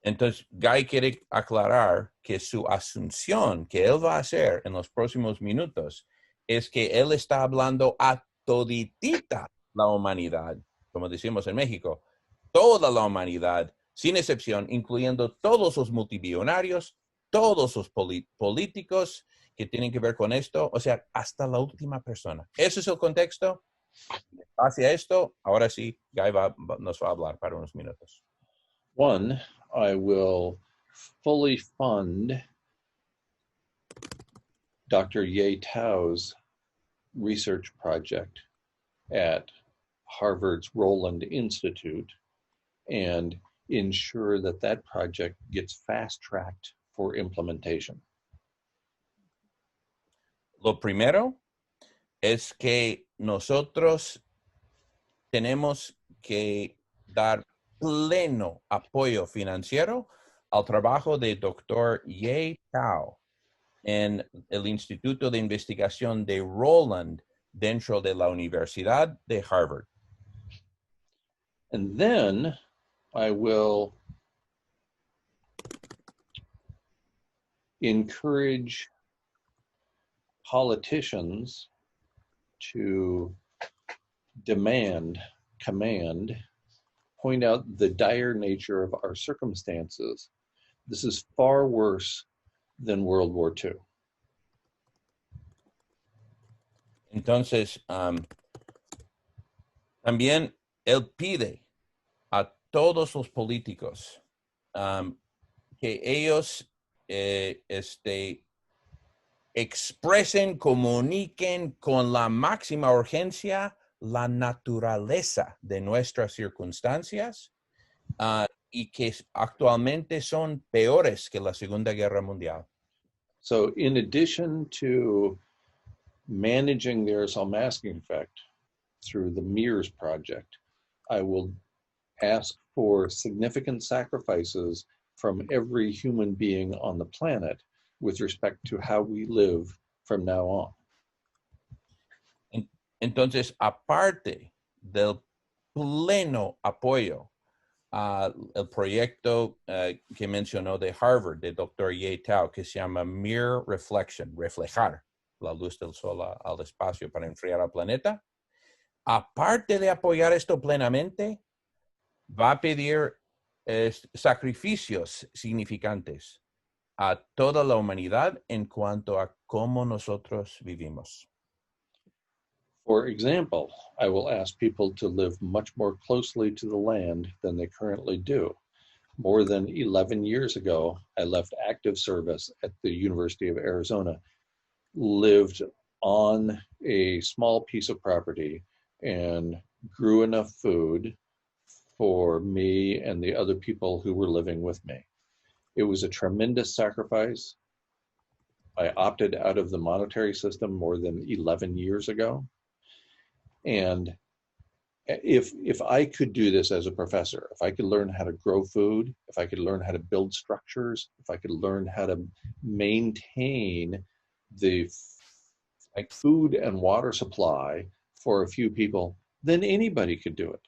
Entonces, Guy quiere aclarar que su asunción que él va a hacer en los próximos minutos es que él está hablando a toditita la humanidad, como decimos en México, toda la humanidad, sin excepción, incluyendo todos los multibillonarios, todos los políticos que tienen que ver con esto, o sea, hasta la última persona. Ese es el contexto. Hacia esto, ahora sí, Guy nos va a hablar para unos minutos. One, I will fully fund Dr. Ye Tao's research project at Harvard's Roland Institute and ensure that that project gets fast-tracked for implementation. Lo primero es que nosotros tenemos que dar pleno apoyo financiero al trabajo de Dr. Ye Tao en el Instituto de Investigación de Roland dentro de la Universidad de Harvard. And then I will encourage politicians to command point out the dire nature of our circumstances. This is far worse than World War II. Entonces, también él pide a todos los políticos que ellos expresen, comuniquen con la máxima urgencia la naturaleza de nuestras circunstancias y que actualmente son peores que la Segunda Guerra Mundial. So in addition to managing the aerosol masking effect through the MIRS project, I will ask for significant sacrifices from every human being on the planet with respect to how we live from now on. Entonces, aparte del pleno apoyo al proyecto que mencionó de Harvard, de Dr. Ye Tao, que se llama Mirror Reflection, reflejar la luz del sol al espacio para enfriar al planeta, aparte de apoyar esto plenamente, va a pedir sacrificios significantes a toda la humanidad en cuanto a cómo nosotros vivimos. For example, I will ask people to live much more closely to the land than they currently do. More than 11 years ago, I left active service at the University of Arizona, lived on a small piece of property, and grew enough food for me and the other people who were living with me. It was a tremendous sacrifice. I opted out of the monetary system more than 11 years ago. And if I could do this as a professor, if I could learn how to grow food, if I could learn how to build structures, if I could learn how to maintain the food and water supply for a few people, then anybody could do it.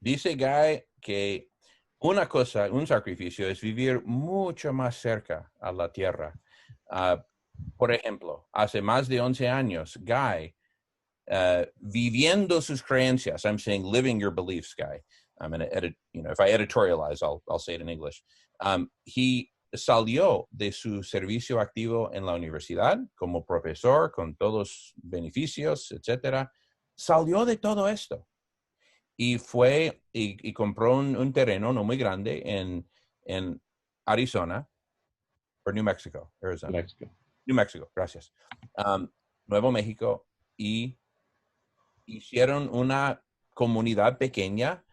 Dice Guy que una cosa, un sacrificio es vivir mucho más cerca a la tierra. Por ejemplo, hace más de 11 años, Guy, viviendo sus creencias, I'm saying living your beliefs, Guy. I'm going to edit, if I editorialize, I'll say it in English. He salió de su servicio activo en la universidad como profesor con todos beneficios, etcétera. Salió de todo esto y fue y compró un terreno no muy grande en Arizona, o New Mexico, Arizona. New Mexico, gracias. Nuevo México, y hicieron una comunidad pequeña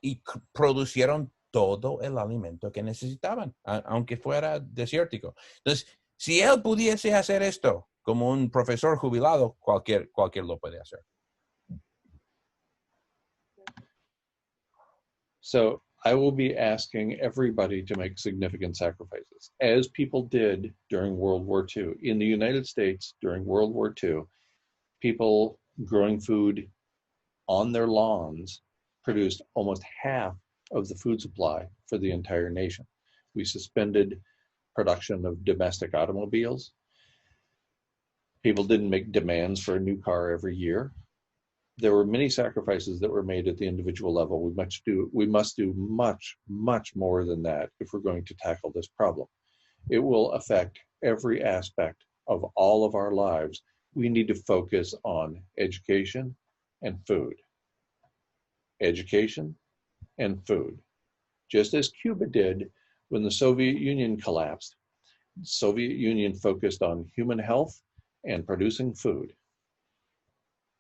y producieron todo el alimento que necesitaban, aunque fuera desértico. Entonces, si él pudiese hacer esto como un profesor jubilado, cualquier lo puede hacer. So I will be asking everybody to make significant sacrifices, as people did during World War II. In the United States, during World War II, people growing food on their lawns produced almost half of the food supply for the entire nation. We suspended production of domestic automobiles. People didn't make demands for a new car every year. There were many sacrifices that were made at the individual level. We must do much, much more than that if we're going to tackle this problem. It will affect every aspect of all of our lives. We need to focus on education and food. Education and food. Just as Cuba did when the Soviet Union collapsed. The Soviet Union focused on human health and producing food.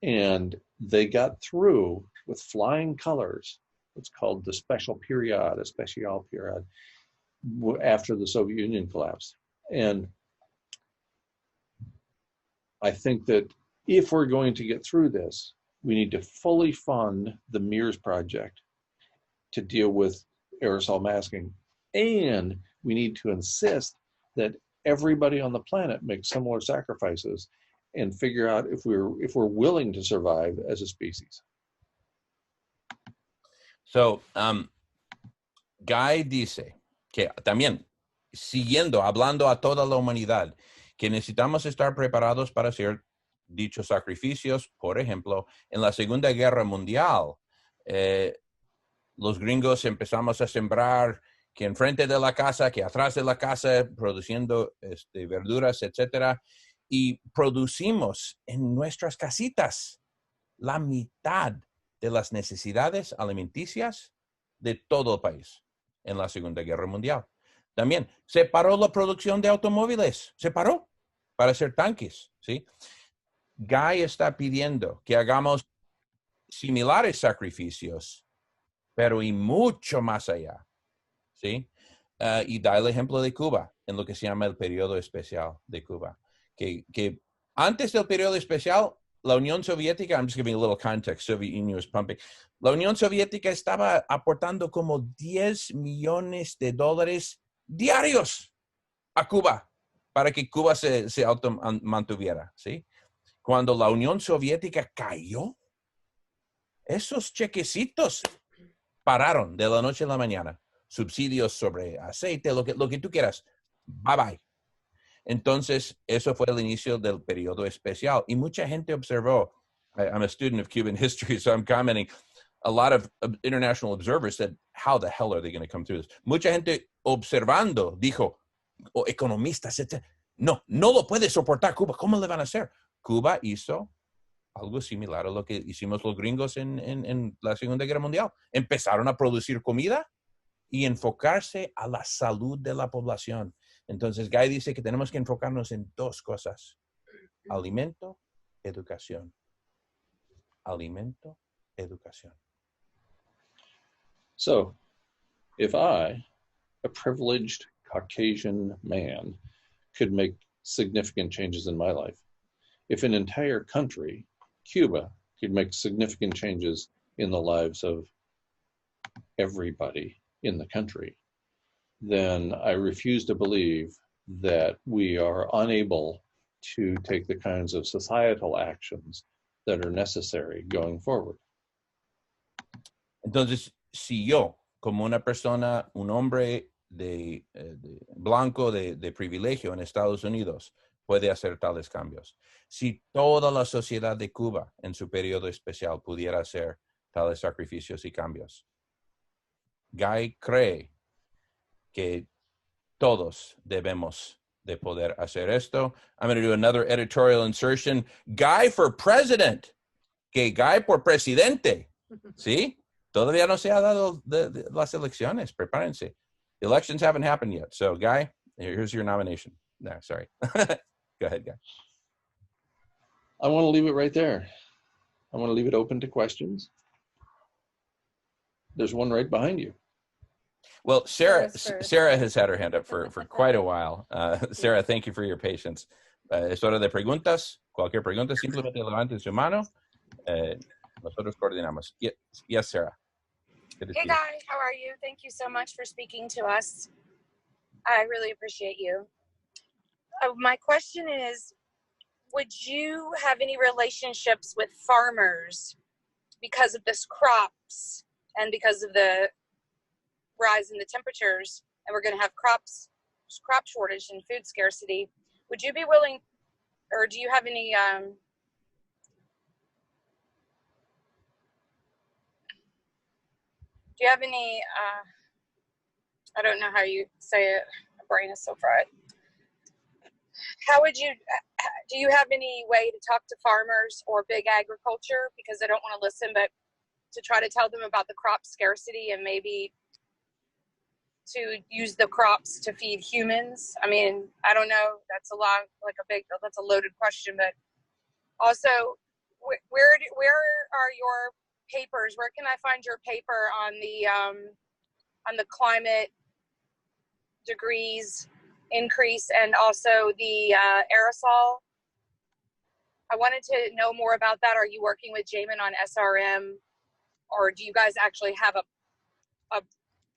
And they got through with flying colors. It's called the special period, a special period, after the Soviet Union collapsed. And I think that if we're going to get through this, we need to fully fund the MIRS project to deal with aerosol masking. And we need to insist that everybody on the planet make similar sacrifices and figure out if we're willing to survive as a species. So, Guy dice que también, hablando a toda la humanidad, que necesitamos estar preparados para ser dichos sacrificios. Por ejemplo, en la Segunda Guerra Mundial, los gringos empezamos a sembrar que enfrente de la casa, que atrás de la casa, produciendo verduras, etcétera, y producimos en nuestras casitas la mitad de las necesidades alimenticias de todo el país en la Segunda Guerra Mundial. También se paró la producción de automóviles, se paró para hacer tanques, ¿sí? Guy está pidiendo que hagamos similares sacrificios, pero y mucho más allá, ¿sí? Y da el ejemplo de Cuba, en lo que se llama el periodo especial de Cuba, que antes del periodo especial, la Unión Soviética, I'm just giving a little context, Soviet Union was pumping, la Unión Soviética estaba aportando como 10 millones de dólares diarios a Cuba para que Cuba se mantuviera, ¿sí? Cuando la Unión Soviética cayó, esos chequecitos pararon de la noche a la mañana. Subsidios sobre aceite, lo que tú quieras. Bye bye. Entonces, eso fue el inicio del periodo especial. Y mucha gente observó. I'm a student of Cuban history, so I'm commenting. A lot of international observers said, how the hell are they going to come through this? Mucha gente observando dijo, o economistas, etc. No lo puede soportar Cuba. ¿Cómo le van a hacer? Cuba hizo algo similar a lo que hicimos los gringos en la Segunda Guerra Mundial. Empezaron a producir comida y enfocarse a la salud de la población. Entonces, Guy dice que tenemos que enfocarnos en dos cosas. Alimento, educación. Alimento, educación. So, if I, a privileged Caucasian man, could make significant changes in my life, if an entire country, Cuba, could make significant changes in the lives of everybody in the country, then I refuse to believe that we are unable to take the kinds of societal actions that are necessary going forward. Entonces, si yo, como una persona, un hombre blanco de privilegio en Estados Unidos, puede hacer tales cambios, si toda la sociedad de Cuba en su periodo especial pudiera hacer tales sacrificios y cambios, Guy cree que todos debemos de poder hacer esto. I'm going to do another editorial insertion. Guy for president. Que Guy por presidente. ¿Sí? Todavía no se ha dado las elecciones. Prepárense. Elections haven't happened yet. So, Guy, here's your nomination. No, sorry. Go ahead, Guy. I want to leave it right there. I want to leave it open to questions. There's one right behind you. Well, Sarah has had her hand up for quite a while. Sarah, thank you for your patience. Es hora de preguntas. Cualquier pregunta, simplemente levante su mano. Nosotros coordinamos. Yes, Sarah. Hey, Guy. How are you? Thank you so much for speaking to us. I really appreciate you. My question is, would you have any relationships with farmers because of this crops and because of the rise in the temperatures, and we're going to have crop shortage and food scarcity? Would you be willing, or do you have any I don't know how you say it, my brain is so fried. Do you have any way to talk to farmers or big agriculture, because they don't want to listen, but to try to tell them about the crop scarcity and maybe to use the crops to feed humans? I mean, I don't know. That's that's a loaded question, but also, where are your papers? Where can I find your paper on the climate degrees increase and also the aerosol? I wanted to know more about that. Are you working with Jamin on SRM, or do you guys actually have a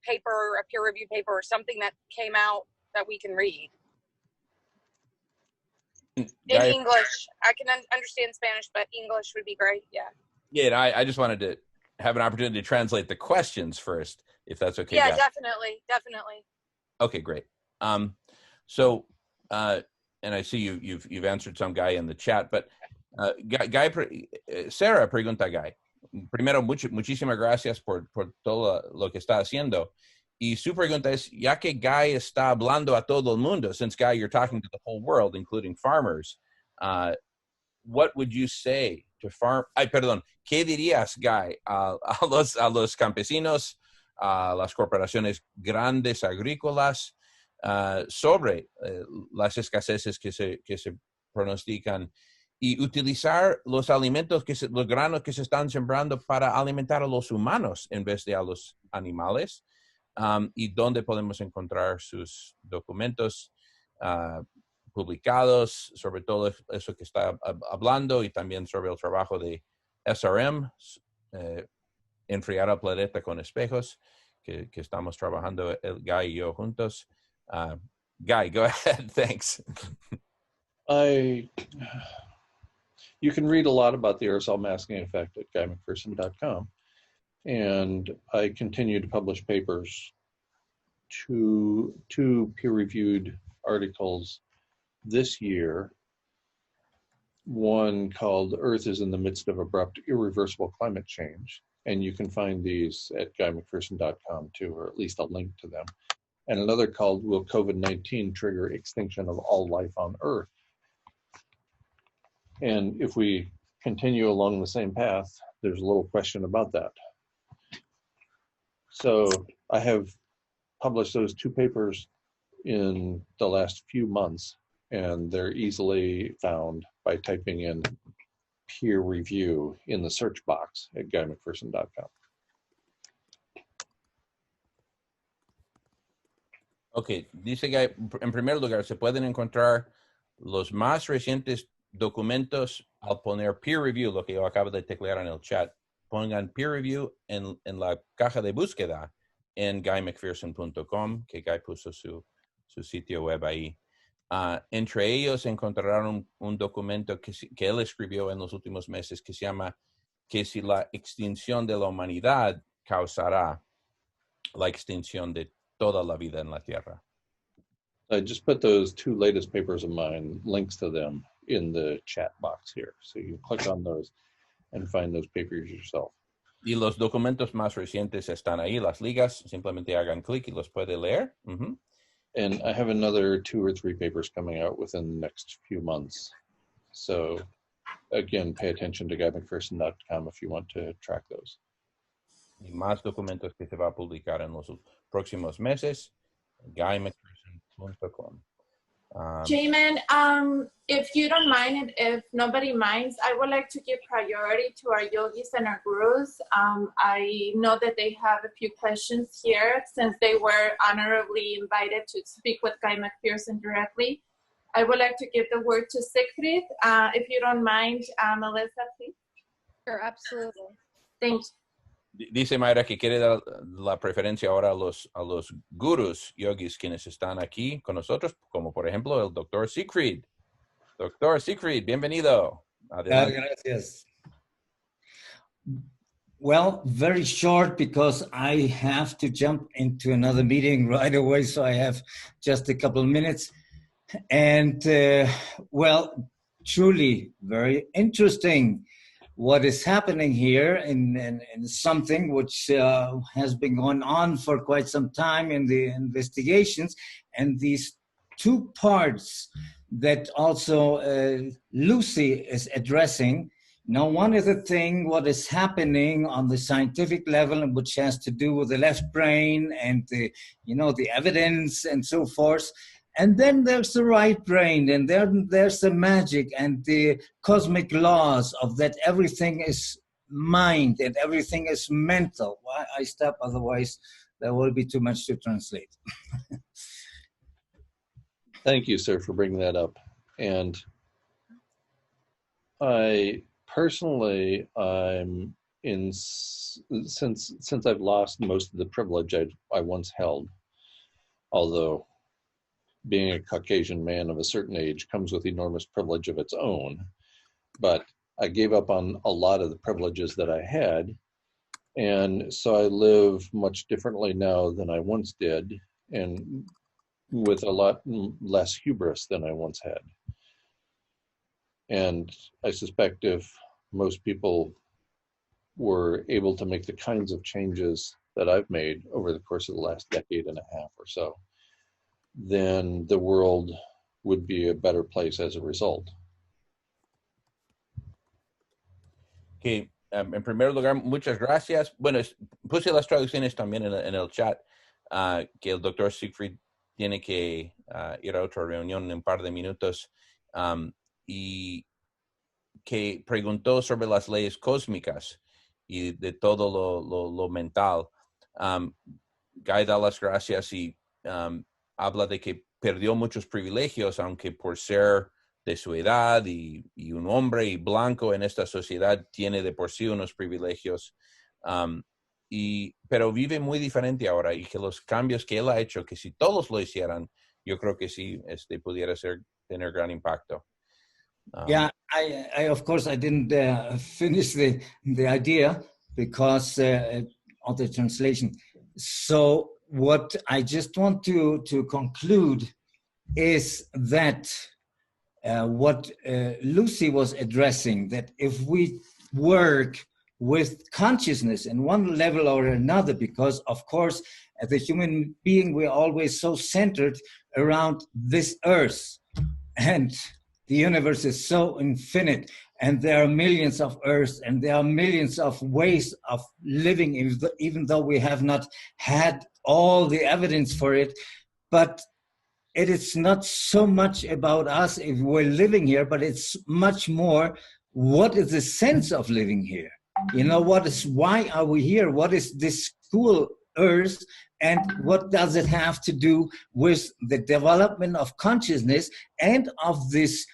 paper, a peer-reviewed paper, or something that came out that we can read in English? I can understand Spanish, but English would be great. Yeah. Yeah, I just wanted to have an opportunity to translate the questions first, if that's okay. Yeah, Guy. definitely. Okay, great. And I see you've answered some, Guy, in the chat, but Sarah pregunta a Guy. Primero, muchísimas gracias por todo lo que está haciendo. Y su pregunta es, ya que Guy está hablando a todo el mundo, since Guy, you're talking to the whole world, including farmers, what would you say to ¿qué dirías, Guy, a los campesinos, a las corporaciones grandes agrícolas, sobre las escaseces que se pronostican y utilizar los alimentos, los granos que se están sembrando para alimentar a los humanos en vez de a los animales? Y dónde podemos encontrar sus documentos publicados sobre todo eso que está hablando, y también sobre el trabajo de SRM, enfriar al planeta con espejos, que estamos trabajando el Guy y yo juntos. Guy, go ahead. Thanks. You can read a lot about the aerosol masking effect at guymcpherson.com. And I continue to publish papers, two peer-reviewed articles this year. One called Earth is in the Midst of Abrupt Irreversible Climate Change. And you can find these at guymcpherson.com too, or at least a link to them. And another called Will COVID-19 Trigger Extinction of All Life on Earth? And if we continue along the same path, there's a little question about that. So I have published those two papers in the last few months, and they're easily found by typing in peer review in the search box at guymcpherson.com. Ok, dice Guy, en primer lugar, se pueden encontrar los más recientes documentos al poner peer review, lo que yo acabo de teclear en el chat. Pongan peer review en la caja de búsqueda en guymcpherson.com, que Guy puso su sitio web ahí. Entre ellos encontraron un documento que él escribió en los últimos meses que se llama que si la extinción de la humanidad causará la extinción de toda la vida en la Tierra. I just put those two latest papers of mine, links to them, in the chat box here. So you click on those and find those papers yourself. Y los documentos más recientes están ahí, las ligas, simplemente hagan clic y los puede leer. Uh-huh. And I have another 2 or 3 papers coming out within the next few months. So again, pay attention to guymcpherson.com if you want to track those. Y más documentos que se va a publicar en los próximos meses, guymcpherson.com. Jamin, if you don't mind, and if nobody minds, I would like to give priority to our yogis and our gurus. I know that they have a few questions here since they were honorably invited to speak with Guy McPherson directly. I would like to give the word to Siegfried. If you don't mind, Melissa, please. Sure, absolutely. Thank you. Dice Mayra que quiere dar la preferencia ahora a los gurus yogis quienes están aquí con nosotros, como por ejemplo el Dr. Siegfried. Dr. Siegfried, bienvenido. Adelante. Gracias. Well, very short because I have to jump into another meeting right away, so I have just a couple of minutes. And well, truly very interesting what is happening here in something which has been going on for quite some time in the investigations, and these two parts that also Lucy is addressing. Now, one is the thing, what is happening on the scientific level, which has to do with the left brain and the, the evidence and so forth. And then there's the right brain, and there's the magic and the cosmic laws of that everything is mind and everything is mental. Well, I stop, otherwise there will be too much to translate. Thank you, sir, for bringing that up. And I personally, since I've lost most of the privilege I once held, although being a Caucasian man of a certain age comes with enormous privilege of its own. But I gave up on a lot of the privileges that I had. And so I live much differently now than I once did, and with a lot less hubris than I once had. And I suspect if most people were able to make the kinds of changes that I've made over the course of the last decade and a half or so, then the world would be a better place as a result. Que, en primer lugar, muchas gracias. Bueno, puse las traducciones también en el chat, que el doctor Siegfried tiene que ir a otra reunión en un par de minutos, y que preguntó sobre las leyes cósmicas y de todo lo mental. Guy da las gracias y habla de que perdió muchos privilegios, aunque por ser de su edad y un hombre y blanco en esta sociedad tiene de por sí unos privilegios, pero vive muy diferente ahora, y que los cambios que él ha hecho, que si todos lo hicieran, yo creo que sí pudiera tener gran impacto. Yeah, I of course I didn't finish the idea because of the translation. So what I just want to conclude is that what Lucy was addressing, that if we work with consciousness in one level or another, because of course as a human being we're always so centered around this earth, and the universe is so infinite, and there are millions of earths, and there are millions of ways of living, even though we have not had all the evidence for it. But it is not so much about us if we're living here, but it's much more, what is the sense of living here? You know, why are we here? What is this cool earth? And what does it have to do with the development of consciousness and of this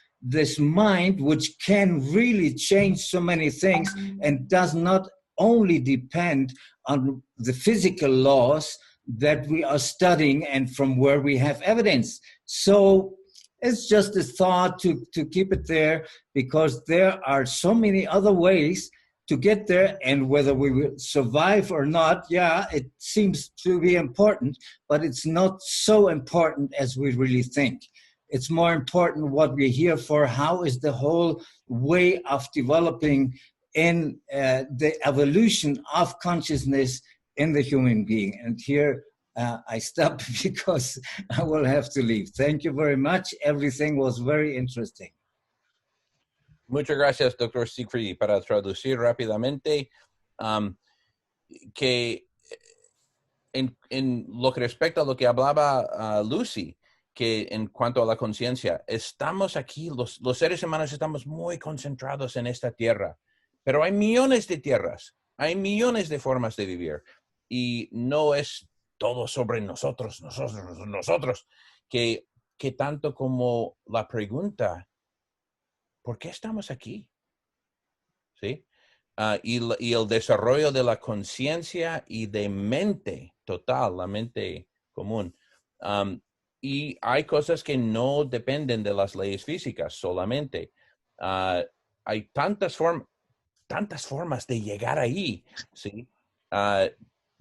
mind, which can really change so many things and does not only depend on the physical laws that we are studying and from where we have evidence. So it's just a thought to keep it there, because there are so many other ways to get there, and whether we will survive or not, yeah, it seems to be important, but it's not so important as we really think. It's more important what we're here for. How is the whole way of developing in the evolution of consciousness in the human being? And here I stop because I will have to leave. Thank you very much. Everything was very interesting. Muchas gracias, Dr. Siegfried. Para traducir rápidamente, que en lo que respecta a lo que hablaba Lucy, que en cuanto a la conciencia, estamos aquí, los seres humanos estamos muy concentrados en esta tierra, pero hay millones de tierras, hay millones de formas de vivir, y no es todo sobre nosotros, que tanto como la pregunta, ¿por qué estamos aquí? ¿Sí? Y el desarrollo de la conciencia y de mente total, la mente común. Y hay cosas que no dependen de las leyes físicas solamente. Hay tantas formas de llegar ahí, ¿sí?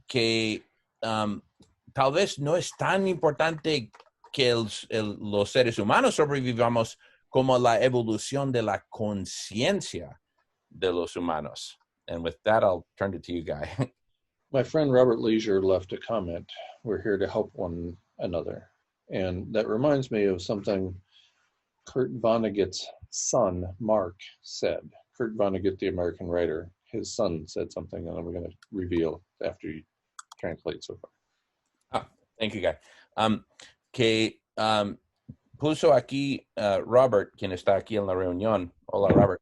Que tal vez no es tan importante que los seres humanos sobrevivamos como la evolución de la conciencia de los humanos. And with that, I'll turn it to you, Guy. My friend Robert Leisure left a comment. We're here to help one another. And that reminds me of something Kurt Vonnegut's son, Mark, said. Kurt Vonnegut, the American writer, his son said something, and I'm going to reveal after you translate so far. Thank you, Guy. Que puso aquí Robert, quien está aquí en la reunión. Hola, Robert.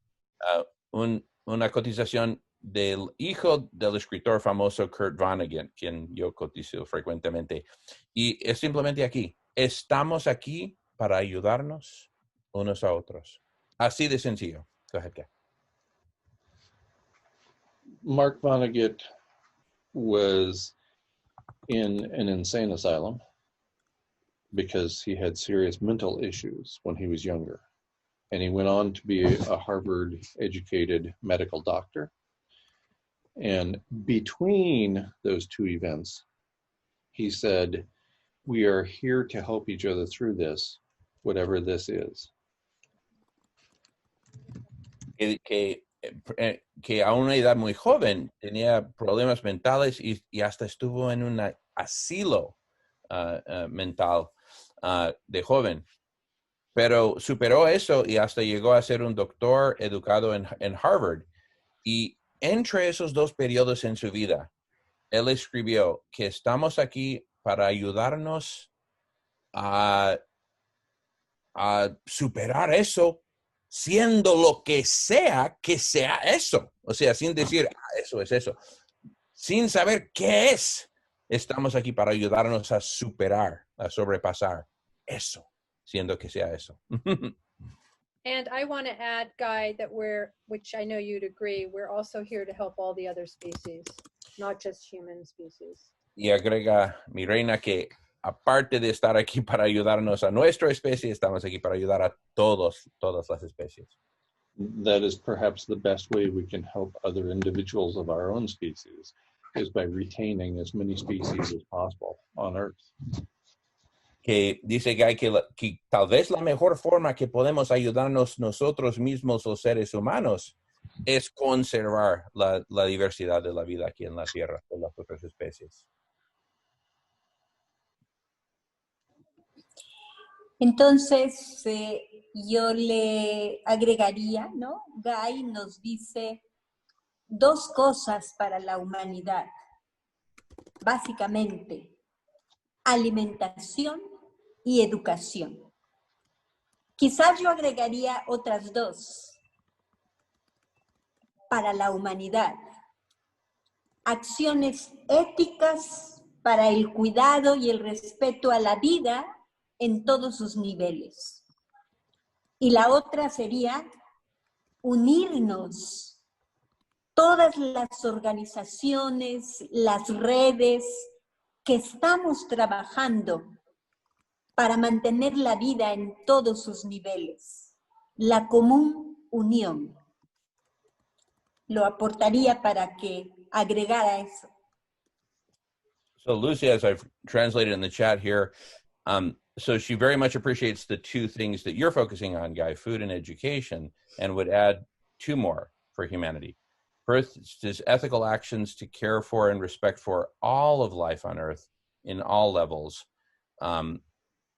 Una cotización del hijo del escritor famoso Kurt Vonnegut, quien yo cotizo frecuentemente. Y es simplemente aquí. Estamos aquí para ayudarnos unos a otros. Así de sencillo. Go ahead, Guy. Mark Vonnegut was in an insane asylum because he had serious mental issues when he was younger. And he went on to be a Harvard-educated medical doctor. And between those two events, he said, we are here to help each other through this, whatever this is. que a una edad muy joven tenía problemas mentales y hasta estuvo en un asilo mental de joven. Pero superó eso y hasta llegó a ser un doctor educado en Harvard. Y entre esos dos periodos en su vida, él escribió que estamos aquí para ayudarnos a superar eso, siendo lo que sea eso. O sea, sin decir, eso es eso. Sin saber qué es, estamos aquí para ayudarnos a superar, a sobrepasar eso, siendo que sea eso. And I want to add, Guy, that which I know you'd agree, we're also here to help all the other species, not just human species. Y agrega mi reina que aparte de estar aquí para ayudarnos a nuestra especie, estamos aquí para ayudar a todas las especies. That is perhaps the best way we can help other individuals of our own species, is by retaining as many species as possible on Earth. Que dice Guy que tal vez la mejor forma que podemos ayudarnos nosotros mismos, los seres humanos, es conservar la diversidad de la vida aquí en la Tierra, de las otras especies. Entonces, yo le agregaría, ¿no? Guy nos dice 2 cosas para la humanidad, básicamente, alimentación y educación. Quizás yo agregaría otras 2 para la humanidad, acciones éticas para el cuidado y el respeto a la vida en todos sus niveles. Y la otra sería unirnos, todas las organizaciones, las redes que estamos trabajando para mantener la vida en todos sus niveles, la común unión. Lo aportaría para que agregara eso. So Lucy, as I've translated in the chat here, so she very much appreciates the 2 things that you're focusing on, Guy, food and education, and would add 2 more for humanity. First is ethical actions to care for and respect for all of life on Earth in all levels,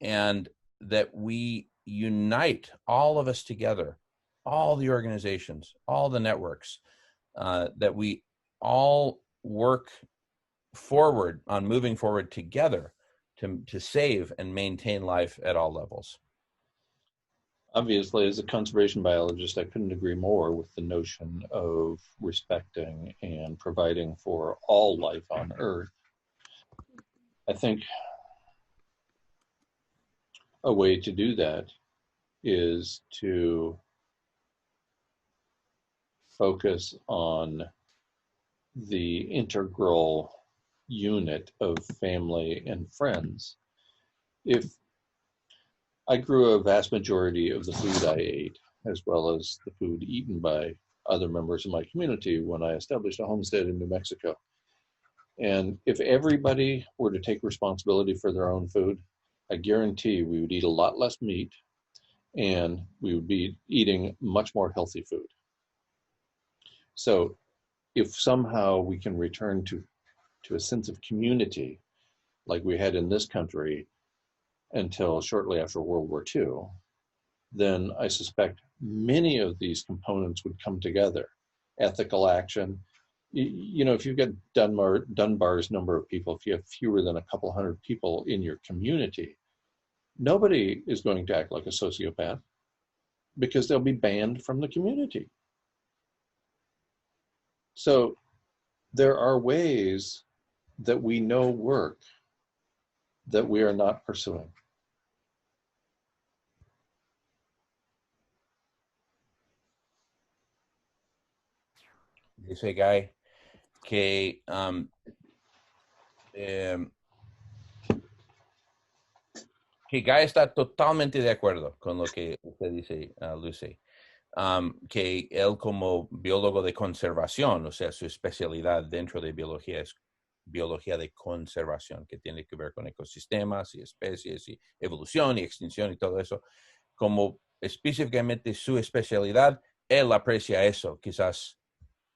and that we unite all of us together, all the organizations, all the networks, that we all work forward on moving forward together to save and maintain life at all levels. Obviously, as a conservation biologist, I couldn't agree more with the notion of respecting and providing for all life on Earth. I think a way to do that is to focus on the integral unit of family and friends. If I grew a vast majority of the food I ate, as well as the food eaten by other members of my community when I established a homestead in New Mexico. And if everybody were to take responsibility for their own food, I guarantee we would eat a lot less meat and we would be eating much more healthy food. So if somehow we can return to a sense of community like we had in this country until shortly after World War II, then I suspect many of these components would come together. Ethical action, you know, if you've got Dunbar's number of people, if you have fewer than a couple hundred people in your community, nobody is going to act like a sociopath because they'll be banned from the community. So there are ways that we know work that we are not pursuing. Dice Guy que Guy está totalmente de acuerdo con lo que usted dice, Lucy. Que él como biólogo de conservación, o sea, su especialidad dentro de biología es biología de conservación, que tiene que ver con ecosistemas y especies y evolución y extinción y todo eso. Como específicamente su especialidad él aprecia eso, quizás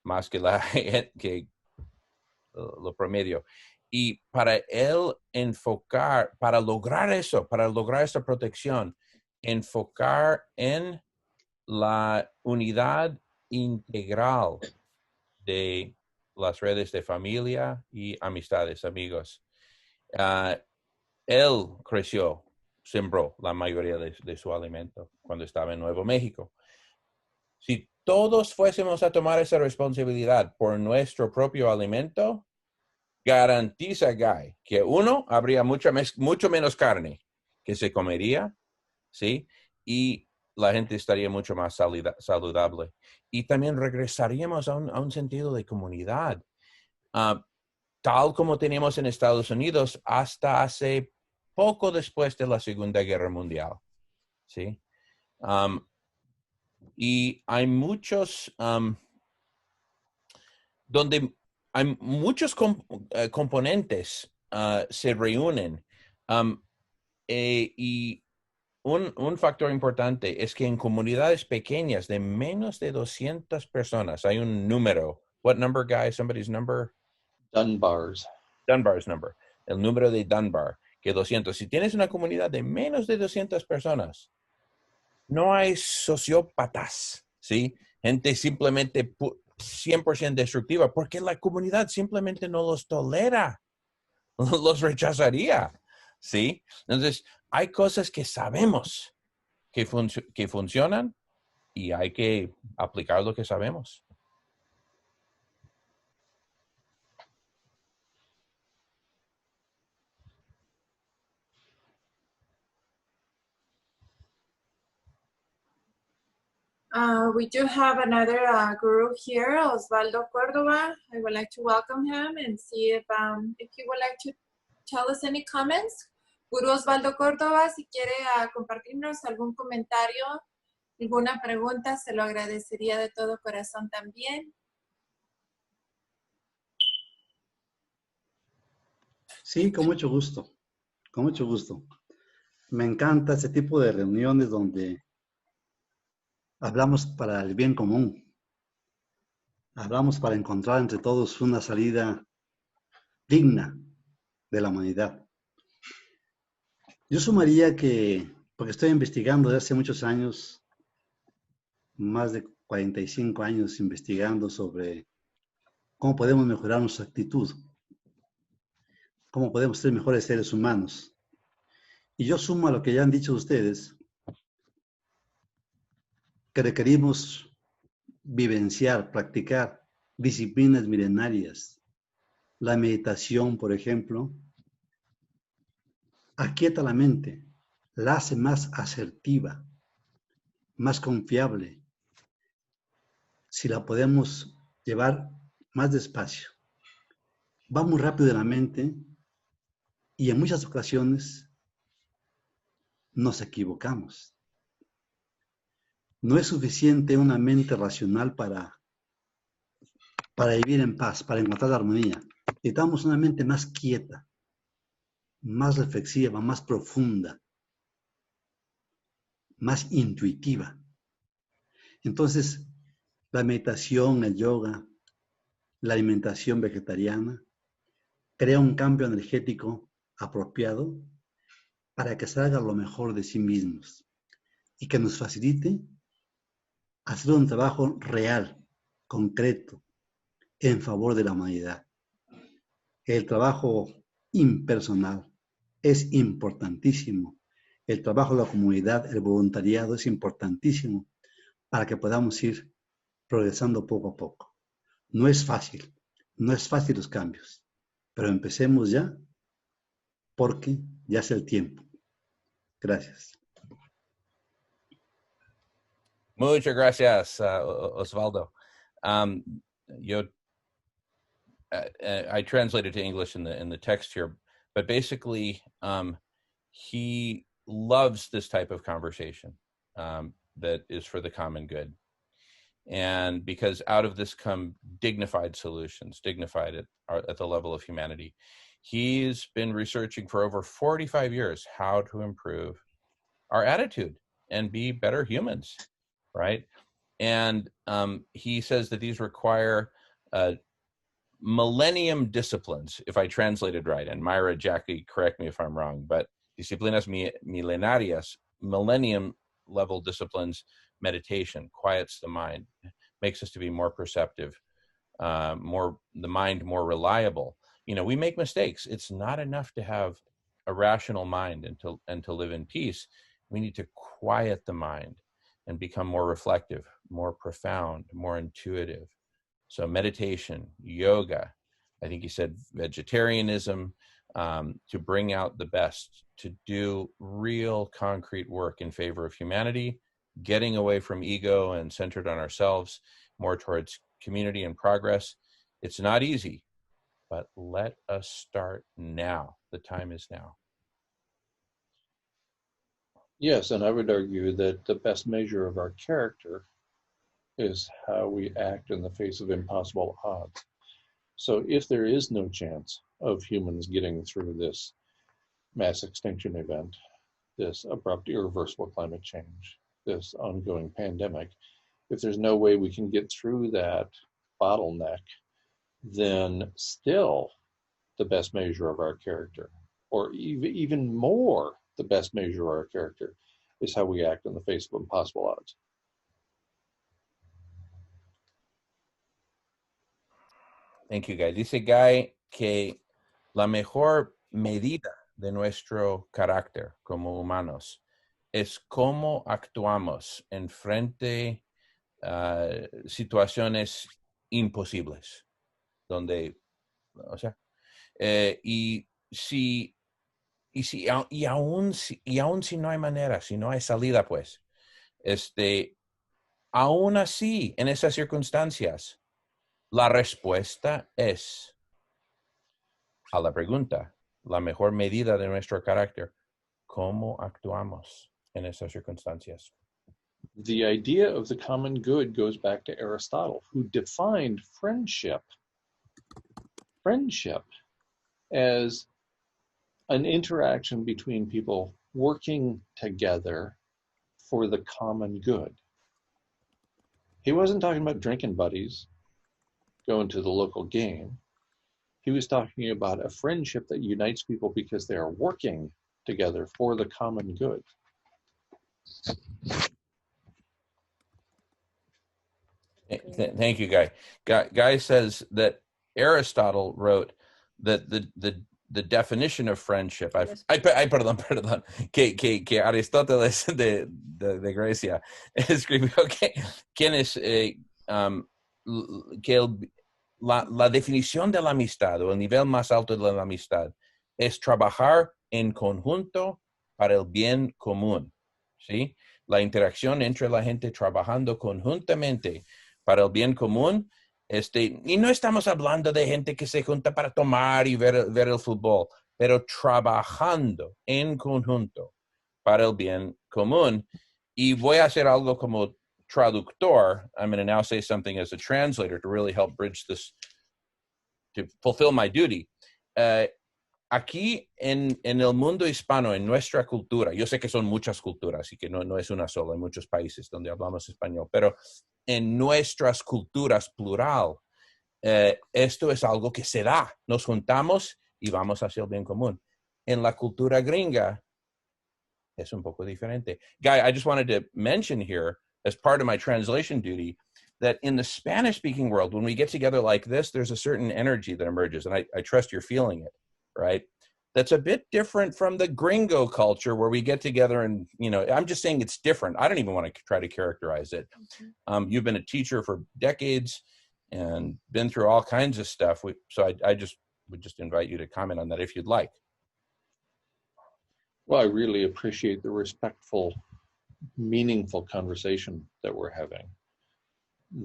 más que que lo promedio. Y para él enfocar, para lograr eso, para lograr esta protección, enfocar en la unidad integral de las redes de familia y amistades, amigos. Él creció, sembró la mayoría de su alimento cuando estaba en Nuevo México. Si todos fuésemos a tomar esa responsabilidad por nuestro propio alimento, garantiza, Guy, que uno, habría mucho menos carne que se comería, ¿sí? Y la gente estaría mucho más saludable. Y también regresaríamos a un sentido de comunidad, tal como teníamos en Estados Unidos hasta hace poco después de la Segunda Guerra Mundial, ¿sí? Y hay muchos, donde hay muchos componentes se reúnen. Y un factor importante es que en comunidades pequeñas de menos de 200 personas hay un número. What number, guys? Somebody's number? Dunbar's. Dunbar's number. El número de Dunbar, que 200. Si tienes una comunidad de menos de 200 personas, no hay sociópatas, ¿sí? Gente simplemente 100% destructiva, porque la comunidad simplemente no los tolera, los rechazaría, ¿sí? Entonces, hay cosas que sabemos que funcionan y hay que aplicar lo que sabemos. We do have another guru here, Osvaldo Cordova. I would like to welcome him and see if he would like to tell us any comments. Guru Osvaldo Cordova, si quiere compartirnos algún comentario, alguna pregunta, se lo agradecería de todo corazón también. Sí, con mucho gusto, con mucho gusto. Me encanta ese tipo de reuniones donde hablamos para el bien común. Hablamos para encontrar entre todos una salida digna de la humanidad. Yo sumaría que, porque estoy investigando desde hace muchos años, más de 45 años investigando sobre cómo podemos mejorar nuestra actitud, cómo podemos ser mejores seres humanos. Y yo sumo a lo que ya han dicho ustedes, que requerimos vivenciar, practicar disciplinas milenarias. La meditación, por ejemplo, aquieta la mente, la hace más asertiva, más confiable, si la podemos llevar más despacio. Va muy rápido en la mente y en muchas ocasiones nos equivocamos. No es suficiente una mente racional para vivir en paz, para encontrar la armonía. Necesitamos una mente más quieta, más reflexiva, más profunda, más intuitiva. Entonces, la meditación, el yoga, la alimentación vegetariana, crea un cambio energético apropiado para que salga lo mejor de sí mismos y que nos facilite hacer un trabajo real, concreto, en favor de la humanidad. El trabajo impersonal es importantísimo. El trabajo de la comunidad, el voluntariado es importantísimo para que podamos ir progresando poco a poco. No es fácil los cambios, pero empecemos ya porque ya es el tiempo. Gracias. Muchas gracias, Osvaldo. I translated to English in the text here, but basically, he loves this type of conversation that is for the common good. And because out of this come dignified solutions, dignified at the level of humanity. He's been researching for over 45 years how to improve our attitude and be better humans, right? And he says that these require millennium disciplines, if I translated right. And Myra, Jackie, correct me if I'm wrong, but disciplinas milenarias, millennium level disciplines, meditation, quiets the mind, makes us to be more perceptive, the mind more reliable. You know, we make mistakes. It's not enough to have a rational mind and to live in peace. We need to quiet the mind and become more reflective, more profound, more intuitive. So meditation, yoga, I think he said vegetarianism, to bring out the best, to do real concrete work in favor of humanity, getting away from ego and centered on ourselves, more towards community and progress. It's not easy, but let us start now. The time is now. Yes, and I would argue that the best measure of our character is how we act in the face of impossible odds. So if there is no chance of humans getting through this mass extinction event, this abrupt, irreversible climate change, this ongoing pandemic, if there's no way we can get through that bottleneck, then still the best measure of our character, or even more the best measure of our character, is how we act in the face of impossible odds. Thank you, Guy. Dice Guy que la mejor medida de nuestro carácter como humanos es cómo actuamos en frente a situaciones imposibles, donde, o sea, y aún si no hay manera, si no hay salida, pues, aún así, en esas circunstancias, la respuesta es a la pregunta, la mejor medida de nuestro carácter, ¿cómo actuamos en esas circunstancias? The idea of the common good goes back to Aristotle, who defined friendship as an interaction between people working together for the common good. He wasn't talking about drinking buddies, going to the local game. He was talking about a friendship that unites people because they are working together for the common good. Thank you, Guy. Guy says that Aristotle wrote that the definition of friendship. Perdón. Que Aristóteles de Grecia escribió la definición de la amistad, o el nivel más alto de la amistad, es trabajar en conjunto para el bien común, ¿sí? La interacción entre la gente trabajando conjuntamente para el bien común, y no estamos hablando de gente que se junta para tomar y ver el fútbol, pero trabajando en conjunto para el bien común. Y voy a hacer algo como traductor. I'm going to now say something as a translator to really help bridge this, to fulfill my duty. Aquí en el mundo hispano, en nuestra cultura, yo sé que son muchas culturas y que no es una sola, hay muchos países donde hablamos español, pero en nuestras culturas plural, esto es algo que se da. Nos juntamos y vamos hacia el bien común. En la cultura gringa, es un poco diferente. Guy, I just wanted to mention here, as part of my translation duty, that in the Spanish-speaking world, when we get together like this, there's a certain energy that emerges, and I trust you're feeling it, right? That's a bit different from the gringo culture where we get together and, I'm just saying it's different. I don't even want to try to characterize it. You've been a teacher for decades and been through all kinds of stuff. So I just would just invite you to comment on that if you'd like. Well, I really appreciate the respectful, meaningful conversation that we're having,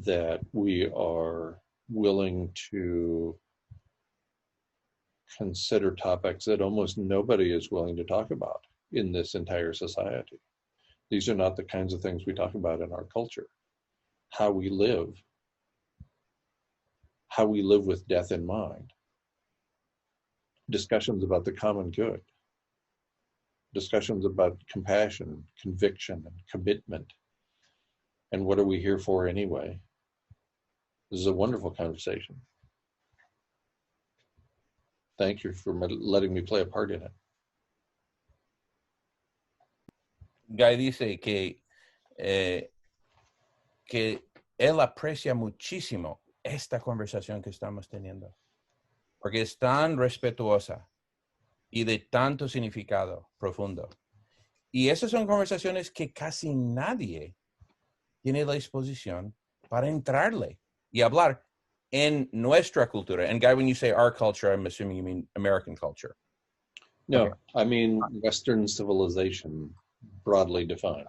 that we are willing to consider topics that almost nobody is willing to talk about in this entire society. These are not the kinds of things we talk about in our culture. How we live with death in mind. Discussions about the common good. Discussions about compassion, conviction, and commitment. And what are we here for anyway? This is a wonderful conversation. Thank you for letting me play a part in it. Guy dice que él aprecia muchísimo esta conversación que estamos teniendo, porque es tan respetuosa y de tanto significado profundo. Y esas son conversaciones que casi nadie tiene la disposición para entrarle y hablar en nuestra cultura. And Guy, when you say our culture, I'm assuming you mean American culture. No, Okay. I mean Western civilization, broadly defined.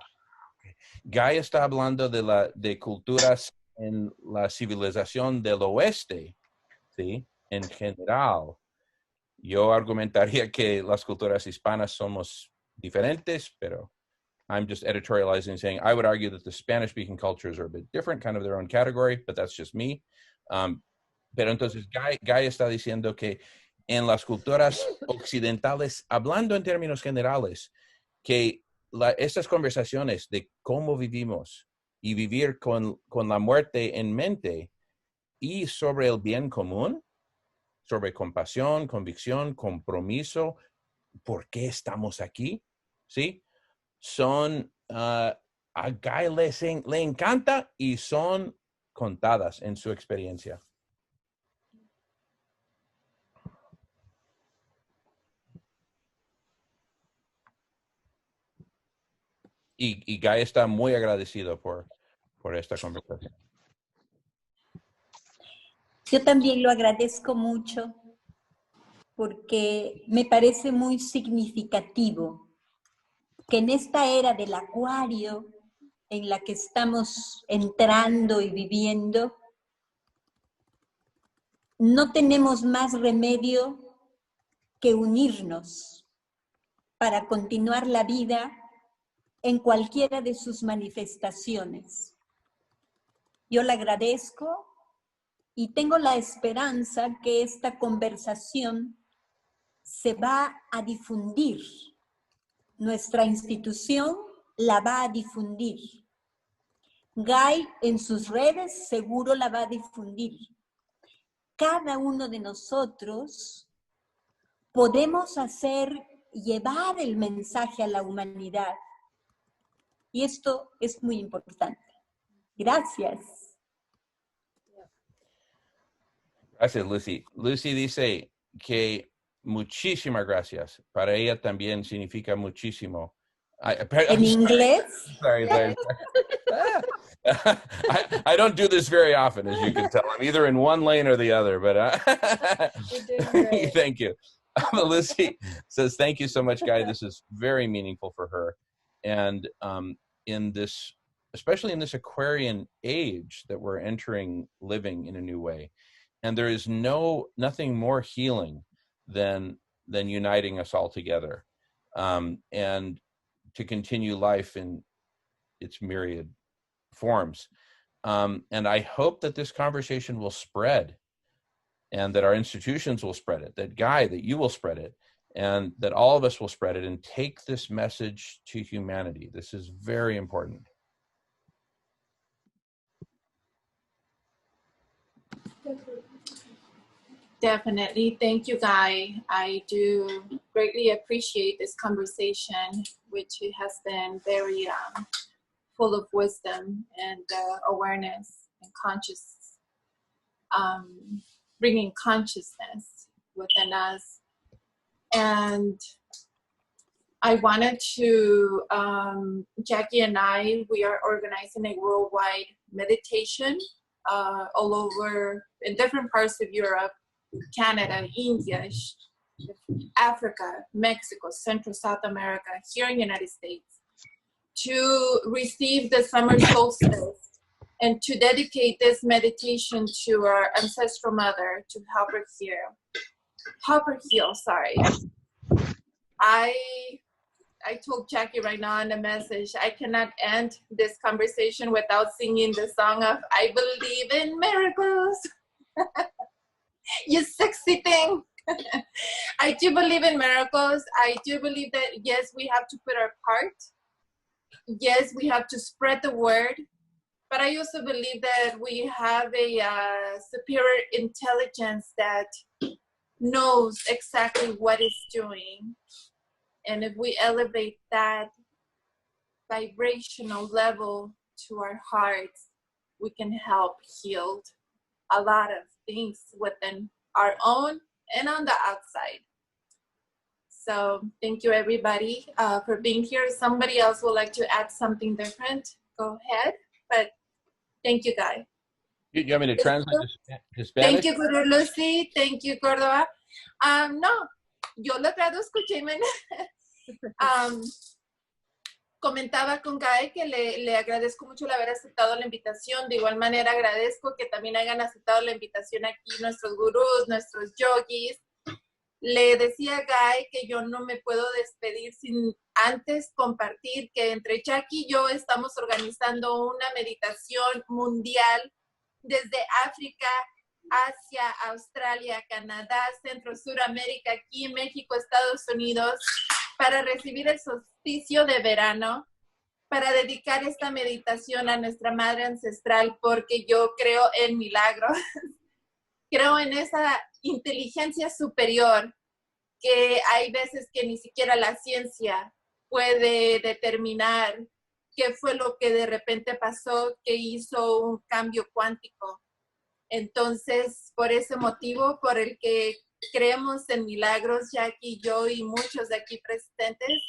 Guy está hablando de culturas en la civilización del oeste, ¿sí? En general. Yo argumentaría que las culturas hispanas somos diferentes, pero I'm just editorializing, saying I would argue that the Spanish-speaking cultures are a bit different, kind of their own category, but that's just me. Pero entonces Guy está diciendo que en las culturas occidentales, hablando en términos generales, que estas conversaciones de cómo vivimos y vivir con la muerte en mente y sobre el bien común, sobre compasión, convicción, compromiso, ¿por qué estamos aquí? ¿Sí? Son, a Guy le encanta y son contadas en su experiencia. Y Guy está muy agradecido por esta conversación. Yo también lo agradezco mucho porque me parece muy significativo que en esta era del acuario en la que estamos entrando y viviendo, no tenemos más remedio que unirnos para continuar la vida en cualquiera de sus manifestaciones. Yo le agradezco y tengo la esperanza que esta conversación se va a difundir. Nuestra institución la va a difundir. Guy en sus redes seguro la va a difundir. Cada uno de nosotros podemos llevar el mensaje a la humanidad. Y esto es muy importante. Gracias. Gracias, Lucy. Lucy dice que muchísimas gracias. Para ella también significa muchísimo. ¿En inglés? Sorry. I don't do this very often, as you can tell. I'm either in one lane or the other, but thank you. Lucy says, thank you so much, Guy. This is very meaningful for her. And in this, especially in this Aquarian age that we're entering, living in a new way. And there is nothing more healing than uniting us all together, and to continue life in its myriad forms. And I hope that this conversation will spread, and that our institutions will spread it, that Guy, that you will spread it, and that all of us will spread it and take this message to humanity. This is very important. Definitely. Thank you, Guy. I do greatly appreciate this conversation, which has been very full of wisdom and awareness and bringing consciousness within us. And I wanted to, Jackie and I, we are organizing a worldwide meditation all over in different parts of Europe, Canada, India, Africa, Mexico, Central, South America, here in the United States, to receive the summer solstice and to dedicate this meditation to our ancestral mother, to help her heal, sorry. I told Jackie right now in the message, I cannot end this conversation without singing the song of I Believe in Miracles. You sexy thing. I do believe in miracles. I do believe that, yes, we have to put our part. Yes, we have to spread the word. But I also believe that we have a superior intelligence that knows exactly what it's doing. And if we elevate that vibrational level to our hearts, we can help heal a lot of things within our own and on the outside. So thank you everybody for being here. Somebody else would like to add something different, go ahead. But thank you, guys. You want me to translate to Spanish? Thank you, Guru Lucy. Thank you, Córdoba. No, yo lo traduzco, Jaime. Comentaba con Guy que le agradezco mucho el haber aceptado la invitación. De igual manera agradezco que también hayan aceptado la invitación aquí nuestros gurús, nuestros yogis. Le decía a Guy que yo no me puedo despedir sin antes compartir que entre Jackie y yo estamos organizando una meditación mundial desde África, Asia, Australia, Canadá, Centro, Suramérica, aquí México, Estados Unidos, para recibir el solsticio de verano, para dedicar esta meditación a nuestra madre ancestral, porque yo creo en milagros, creo en esa inteligencia superior que hay veces que ni siquiera la ciencia puede determinar qué fue lo que de repente pasó, que hizo un cambio cuántico. Entonces, por ese motivo, por el que creemos en milagros, Jackie, yo y muchos de aquí presentes,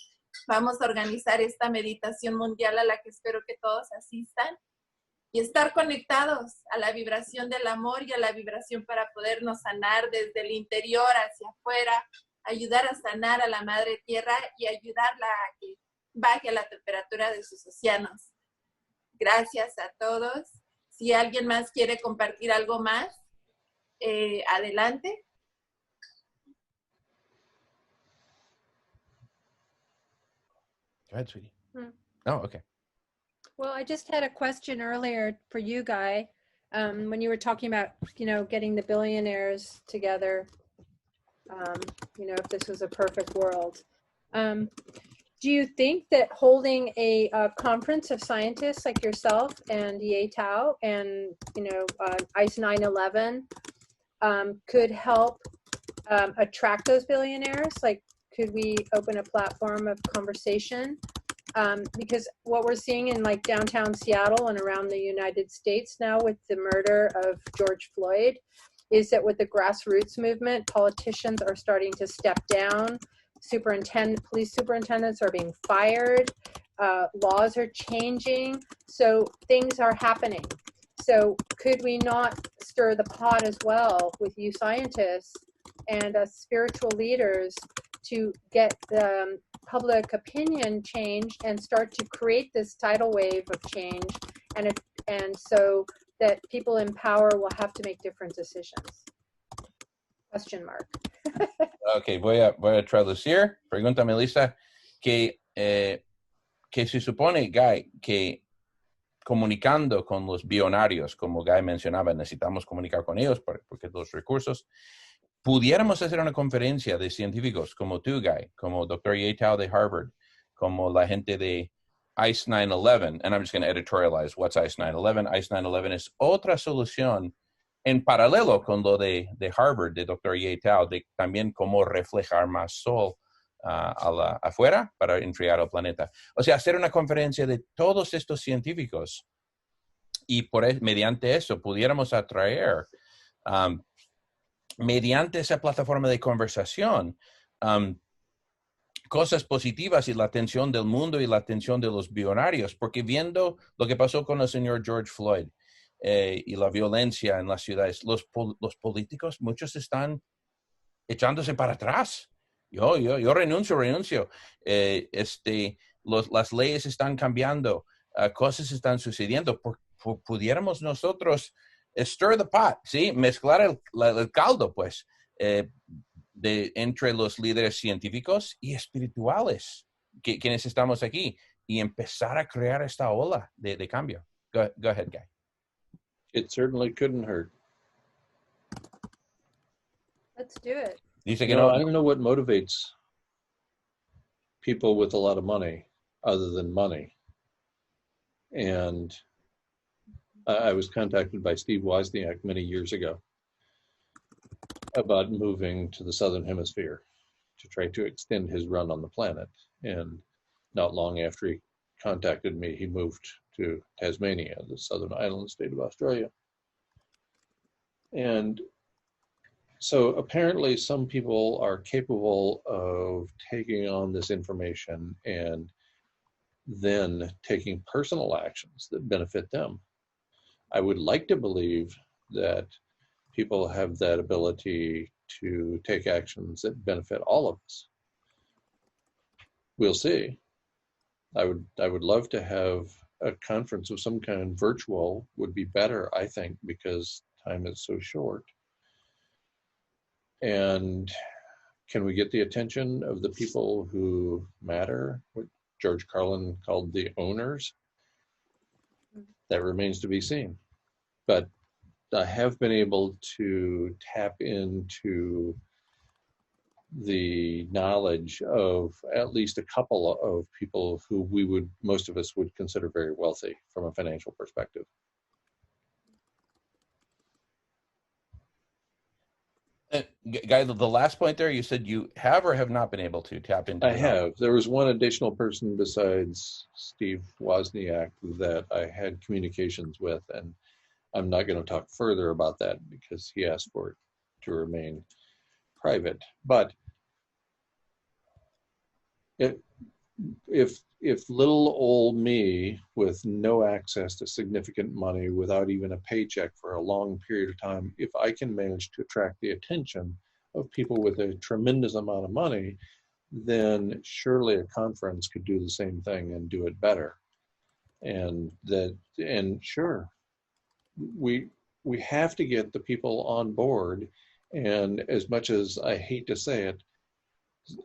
vamos a organizar esta meditación mundial a la que espero que todos asistan y estar conectados a la vibración del amor y a la vibración para podernos sanar desde el interior hacia afuera, ayudar a sanar a la Madre Tierra y ayudarla a que baje la temperatura de sus océanos. Gracias a todos. Si alguien más quiere compartir algo más, adelante. Go ahead, sweetie. Oh, okay. Well, I just had a question earlier for you, Guy, when you were talking about, getting the billionaires together, if this was a perfect world. Do you think that holding a conference of scientists like yourself and Ye Tao and, ICE 9/11 could help attract those billionaires? Like, could we open a platform of conversation? Because what we're seeing in like downtown Seattle and around the United States now with the murder of George Floyd is that with the grassroots movement, politicians are starting to step down. Police superintendents are being fired. Laws are changing. So things are happening. So could we not stir the pot as well with you scientists and spiritual leaders to get the public opinion changed and start to create this tidal wave of change, and so that people in power will have to make different decisions? Question mark. Okay, voy a traducir. Pregunta Melissa que se supone, Guy, que comunicando con los billonarios, como Guy mencionaba, necesitamos comunicar con ellos porque los recursos. Pudiéramos hacer una conferencia de científicos como tú, Guy, como Dr. Ye Tao de Harvard, como la gente de ICE 9/11, and I'm just going to editorialize what's ICE 9/11. ICE 9/11 es otra solución en paralelo con lo de Harvard, de Dr. Ye Tao, de también cómo reflejar más sol afuera para enfriar el planeta. O sea, hacer una conferencia de todos estos científicos y mediante eso pudiéramos atraer mediante esa plataforma de conversación, cosas positivas y la atención del mundo y la atención de los billonarios, porque viendo lo que pasó con el señor George Floyd y la violencia en las ciudades, los políticos, muchos están echándose para atrás. Yo renuncio. Las leyes están cambiando, cosas están sucediendo. Pudiéramos nosotros stir the pot, ¿sí? Mezclar el caldo, pues, entre los líderes científicos y espirituales, quienes estamos aquí, y empezar a crear esta ola de cambio. Go ahead, Guy. It certainly couldn't hurt. Let's do it. Dice que I don't know what motivates people with a lot of money other than money. And I was contacted by Steve Wozniak many years ago about moving to the Southern Hemisphere to try to extend his run on the planet. And not long after he contacted me, he moved to Tasmania, the southern island state of Australia. And so apparently some people are capable of taking on this information and then taking personal actions that benefit them. I would like to believe that people have that ability to take actions that benefit all of us. We'll see. I would love to have a conference of some kind. Virtual would be better, I think, because time is so short. And can we get the attention of the people who matter, what George Carlin called the owners? That remains to be seen. But I have been able to tap into the knowledge of at least a couple of people who most of us would consider very wealthy from a financial perspective. Guy, the last point there, you said you have or have not been able to tap into. I have. There was one additional person besides Steve Wozniak that I had communications with, and I'm not going to talk further about that because he asked for it to remain private. But if little old me with no access to significant money, without even a paycheck for a long period of time, if I can manage to attract the attention of people with a tremendous amount of money, then surely a conference could do the same thing and do it better. And sure, we have to get the people on board. And as much as I hate to say it,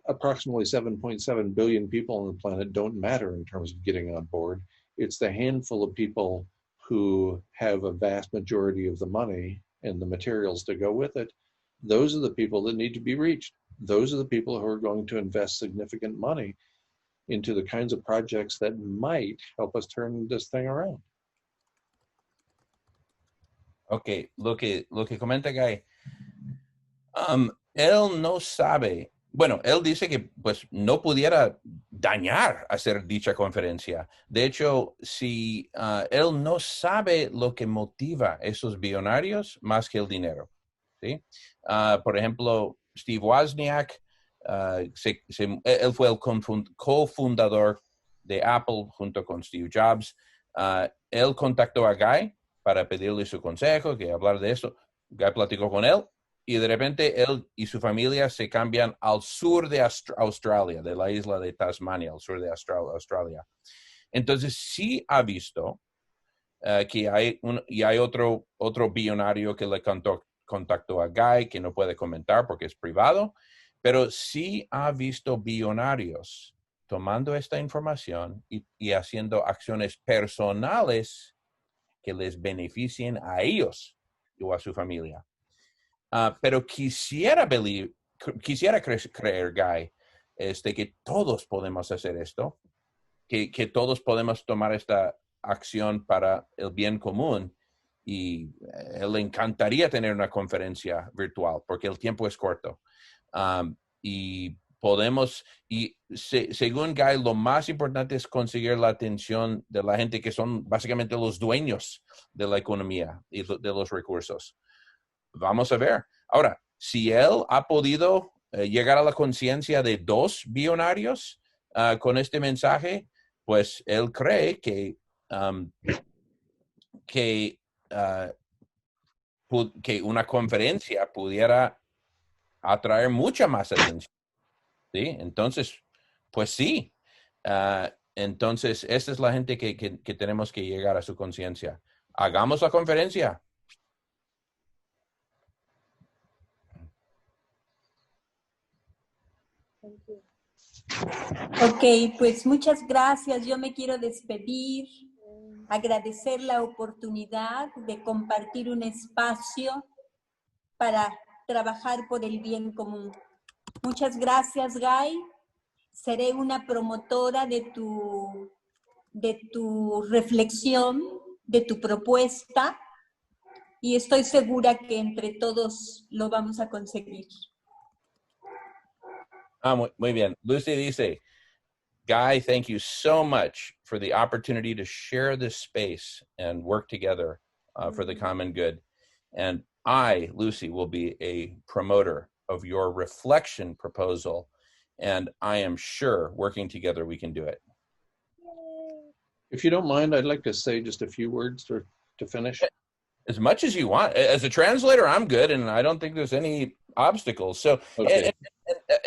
approximately 7.7 billion people on the planet don't matter in terms of getting on board. It's the handful of people who have a vast majority of the money and the materials to go with it. Those are the people that need to be reached. Those are the people who are going to invest significant money into the kinds of projects that might help us turn this thing around. Okay, lo que comenta Guy, él no sabe. Bueno, él dice que pues no pudiera dañar hacer dicha conferencia. De hecho, si él no sabe lo que motiva a esos billonarios más que el dinero, ¿sí? Por ejemplo, Steve Wozniak, él fue el cofundador de Apple junto con Steve Jobs. Él contactó a Guy para pedirle su consejo, que hablar de eso. Guy platicó con él. Y de repente él y su familia se cambian al sur de Australia, de la isla de Tasmania, al sur de Australia. Entonces sí ha visto que hay otro billonario que le contactó a Guy, que no puede comentar porque es privado, pero sí ha visto billonarios tomando esta información y haciendo acciones personales que les beneficien a ellos o a su familia. Pero quisiera creer, Guy, que todos podemos hacer esto, que todos podemos tomar esta acción para el bien común, y le encantaría tener una conferencia virtual porque el tiempo es corto. Y podemos, según Guy, lo más importante es conseguir la atención de la gente que son básicamente los dueños de la economía y de los recursos. Vamos a ver. Ahora, si él ha podido llegar a la conciencia de 2 billonarios con este mensaje, pues él cree que una conferencia pudiera atraer mucha más atención. ¿Sí? Entonces, pues sí. Entonces, esa es la gente que tenemos que llegar a su conciencia. Hagamos la conferencia. Ok, pues muchas gracias. Yo me quiero despedir, agradecer la oportunidad de compartir un espacio para trabajar por el bien común. Muchas gracias, Guy. Seré una promotora de tu reflexión de tu propuesta y estoy segura que entre todos lo vamos a conseguir. Muy bien. Lucy dice, Guy, thank you so much for the opportunity to share this space and work together for the common good. And I, Lucy, will be a promoter of your reflection proposal. And I am sure working together we can do it. If you don't mind, I'd like to say just a few words to finish. As much as you want. As a translator, I'm good, and I don't think there's any obstacles. So, Okay.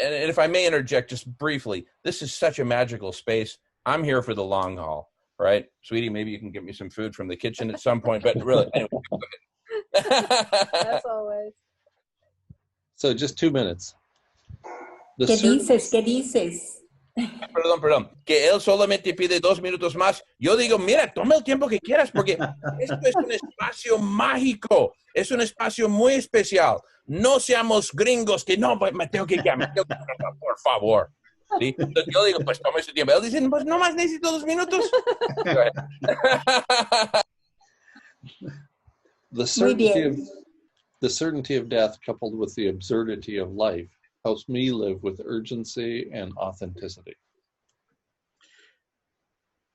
and if I may interject just briefly, this is such a magical space. I'm here for the long haul, right? Sweetie, maybe you can get me some food from the kitchen at some point, but really, anyway, go ahead. As always. So just 2 minutes. The ¿Qué cer- dices? ¿Qué dices? Perdón, que él solamente pide 2 minutos más. Yo digo, mira, toma el tiempo que quieras, porque esto es un espacio mágico, es un espacio muy especial. No seamos gringos que no, pues me tengo que ir, por favor. ¿Sí? Entonces yo digo, pues toma ese tiempo. Él dice, pues no más necesito 2 minutos. the Muy bien. certainty of death coupled with the absurdity of life helps me live with urgency and authenticity.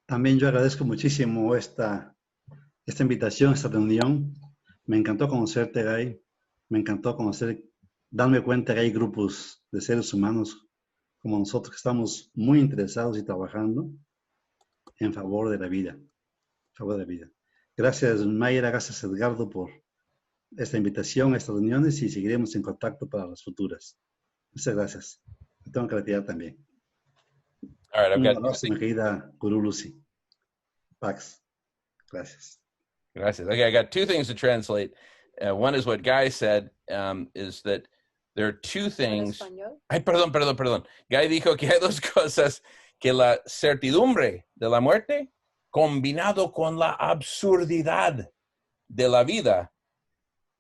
También yo agradezco muchísimo esta invitación, esta reunión. Me encantó conocerte, Guy. Me encantó darme cuenta que hay grupos de seres humanos como nosotros que estamos muy interesados y trabajando en favor de la vida. En favor de la vida. Gracias, Mayra, gracias, Edgardo, por esta invitación a estas reuniones y seguiremos en contacto para las futuras. Muchas gracias. Me tengo que retirar también. All right, I've Un got abrazo, mi querida Guru Lucy. Pax. Gracias. Gracias. Okay, I got 2 things to translate. One is what Guy said, is that there are 2 things. Ay, perdón. Guy dijo que hay 2 cosas, que la certidumbre de la muerte combinado con la absurdidad de la vida.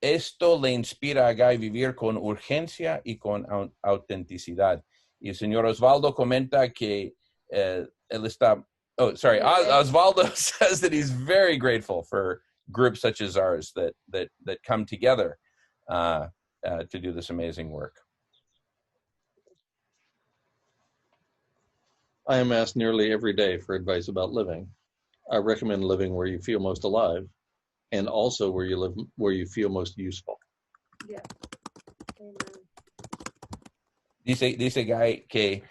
Esto le inspira a Guy vivir con urgencia y con autenticidad. Y el señor Osvaldo comenta que él está... Oh, sorry. Osvaldo says that he's very grateful for groups such as ours that come together to do this amazing work. I am asked nearly every day for advice about living. I recommend living where you feel most alive and also where you feel most useful. Yeah. Amen. Dice Guy que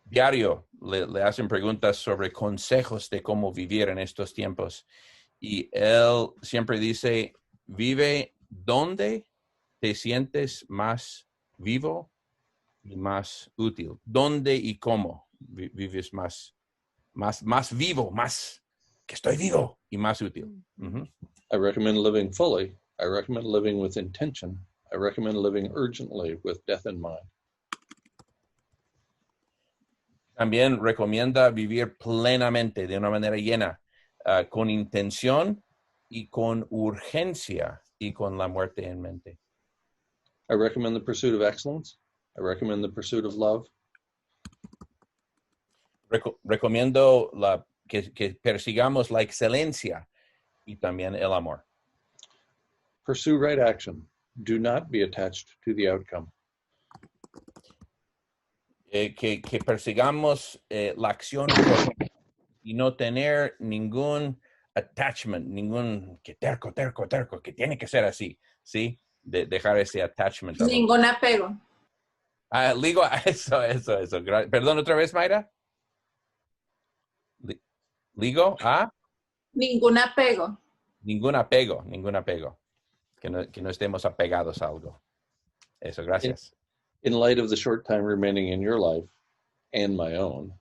diario le hacen preguntas sobre consejos de cómo vivir en estos tiempos. Y él siempre dice, vive donde te sientes más vivo y más útil. ¿Dónde y cómo vives más vivo, más que estoy vivo y más útil? Mm-hmm. I recommend living fully. I recommend living with intention. I recommend living urgently with death in mind. También recomienda vivir plenamente, de una manera llena, con intención y con urgencia y con la muerte en mente. I recommend the pursuit of excellence. I recommend the pursuit of love. Recomiendo que persigamos la excelencia y también el amor. Pursue right action. Do not be attached to the outcome. Que persigamos la acción y no tener ningún attachment, ningún que terco, que tiene que ser así, ¿sí? De dejar ese attachment. Ningún apego. Ligo, eso. Perdón, otra vez, Mayra. Ligo a Ningún apego. ningún apego. Que no estemos apegados a algo. Eso, gracias. In light of the short time remaining in your life and my own,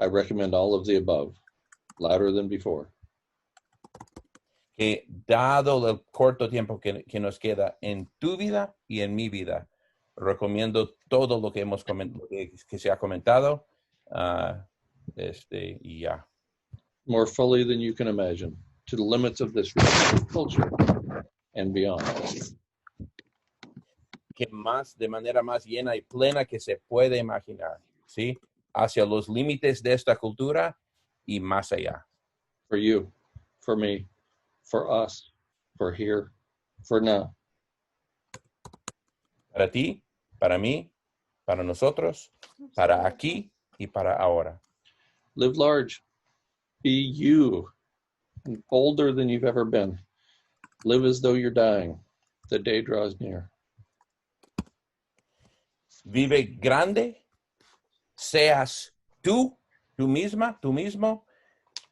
I recommend all of the above, louder than before. Que dado el corto tiempo que nos queda en tu vida y en mi vida, recomiendo todo lo que hemos que se ha comentado, y ya. More fully than you can imagine, to the limits of this culture and beyond. Que de manera más llena y plena que se puede imaginar, ¿sí? Hacia los límites de esta cultura y más allá. For you, for me, for us, for here, for now. Para ti, para mí, para nosotros, para aquí y para ahora. Live large. Be you, bolder than you've ever been. Live as though you're dying. The day draws near. Vive grande, seas tú misma, tú mismo,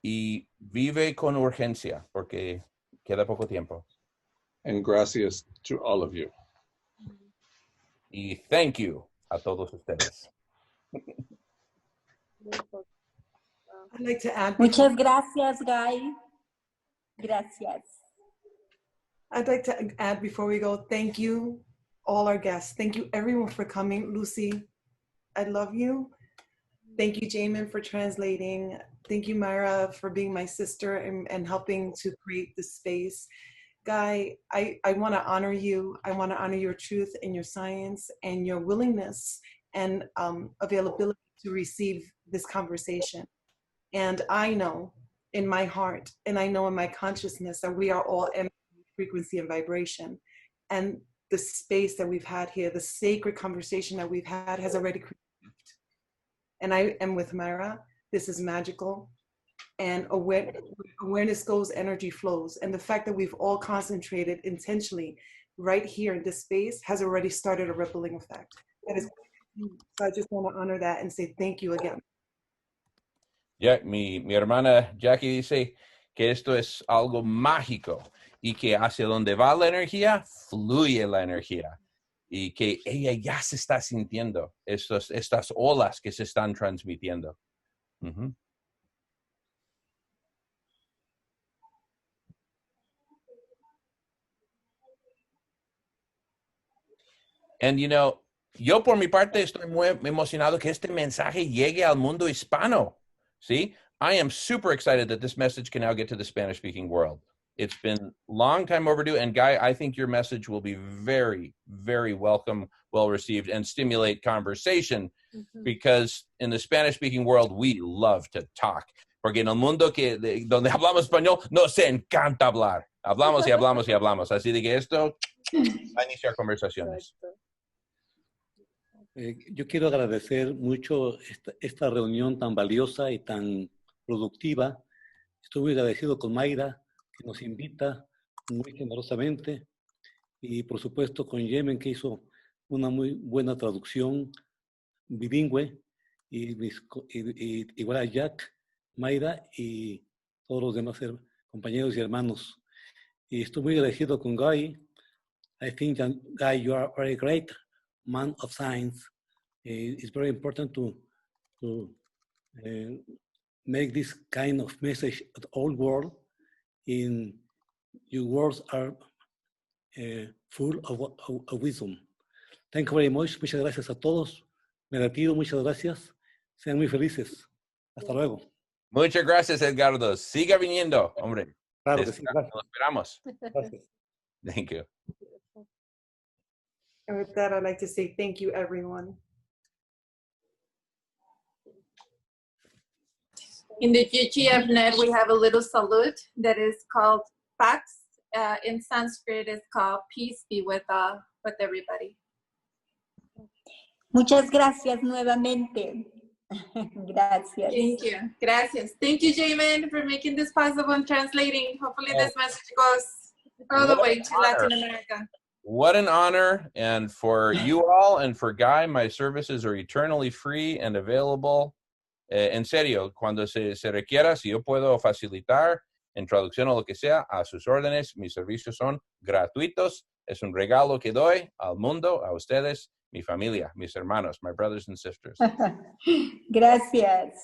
y vive con urgencia, porque queda poco tiempo. And gracias to all of you. Y thank you a todos ustedes. I'd like to add. Muchas gracias, Guy. Gracias. I'd like to add before we go, thank you, all our guests. Thank you, everyone, for coming. Lucy, I love you. Thank you, Jamin, for translating. Thank you, Myra, for being my sister and helping to create this space. Guy, I want to honor you. I want to honor your truth and your science and your willingness and availability to receive this conversation. And I know in my heart, and I know in my consciousness that we are all in frequency and vibration. And the space that we've had here, the sacred conversation that we've had has already created. And I am with Myra. This is magical. And awareness goes, energy flows. And the fact that we've all concentrated intentionally right here in this space has already started a rippling effect. That is, so I just want to honor that and say thank you again. Ya, mi hermana Jackie dice que esto es algo mágico y que hacia donde va la energía, fluye la energía. Y que ella ya se está sintiendo estas olas que se están transmitiendo. Uh-huh. And you know, yo por mi parte estoy muy emocionado que este mensaje llegue al mundo hispano. See, I am super excited that this message can now get to the Spanish-speaking world. It's been a long time overdue, and Guy, I think your message will be very, very welcome, well received, and stimulate conversation, because in the Spanish-speaking world, we love to talk. Porque en el mundo donde hablamos español, nos encanta hablar. Hablamos y hablamos y hablamos. Así de que esto va a iniciar conversaciones. Yo quiero agradecer mucho esta reunión tan valiosa y tan productiva. Estoy muy agradecido con Mayra, que nos invita muy generosamente, y por supuesto con Yemen, que hizo una muy buena traducción bilingüe, y igual a Jack, Mayra y todos los demás compañeros y hermanos. Y estoy muy agradecido con Guy. I think that, Guy, you are very great man of science. It's very important to make this kind of message to the whole world. Your words are full of wisdom. Thank you very much. Muchas gracias a todos. Me retiro. Muchas gracias. Sean muy felices. Hasta luego. Muchas gracias, Edgardo. Siga viniendo, hombre. Claro que sí. Lo esperamos. Gracias. Thank you. And with that, I'd like to say thank you, everyone. In the GGFnet, we have a little salute that is called Pax. In Sanskrit, it's called peace be with everybody. Muchas gracias nuevamente. Gracias. Thank you. Gracias. Thank you, Jamin, for making this possible and translating. Hopefully this message goes all the way to Latin America. What an honor. And for you all and for Guy, my services are eternally free and available. En serio, cuando se requiera, si yo puedo facilitar en traducción o lo que sea, a sus órdenes, mis servicios son gratuitos. Es un regalo que doy al mundo, a ustedes, mi familia, mis hermanos, my brothers and sisters. Gracias.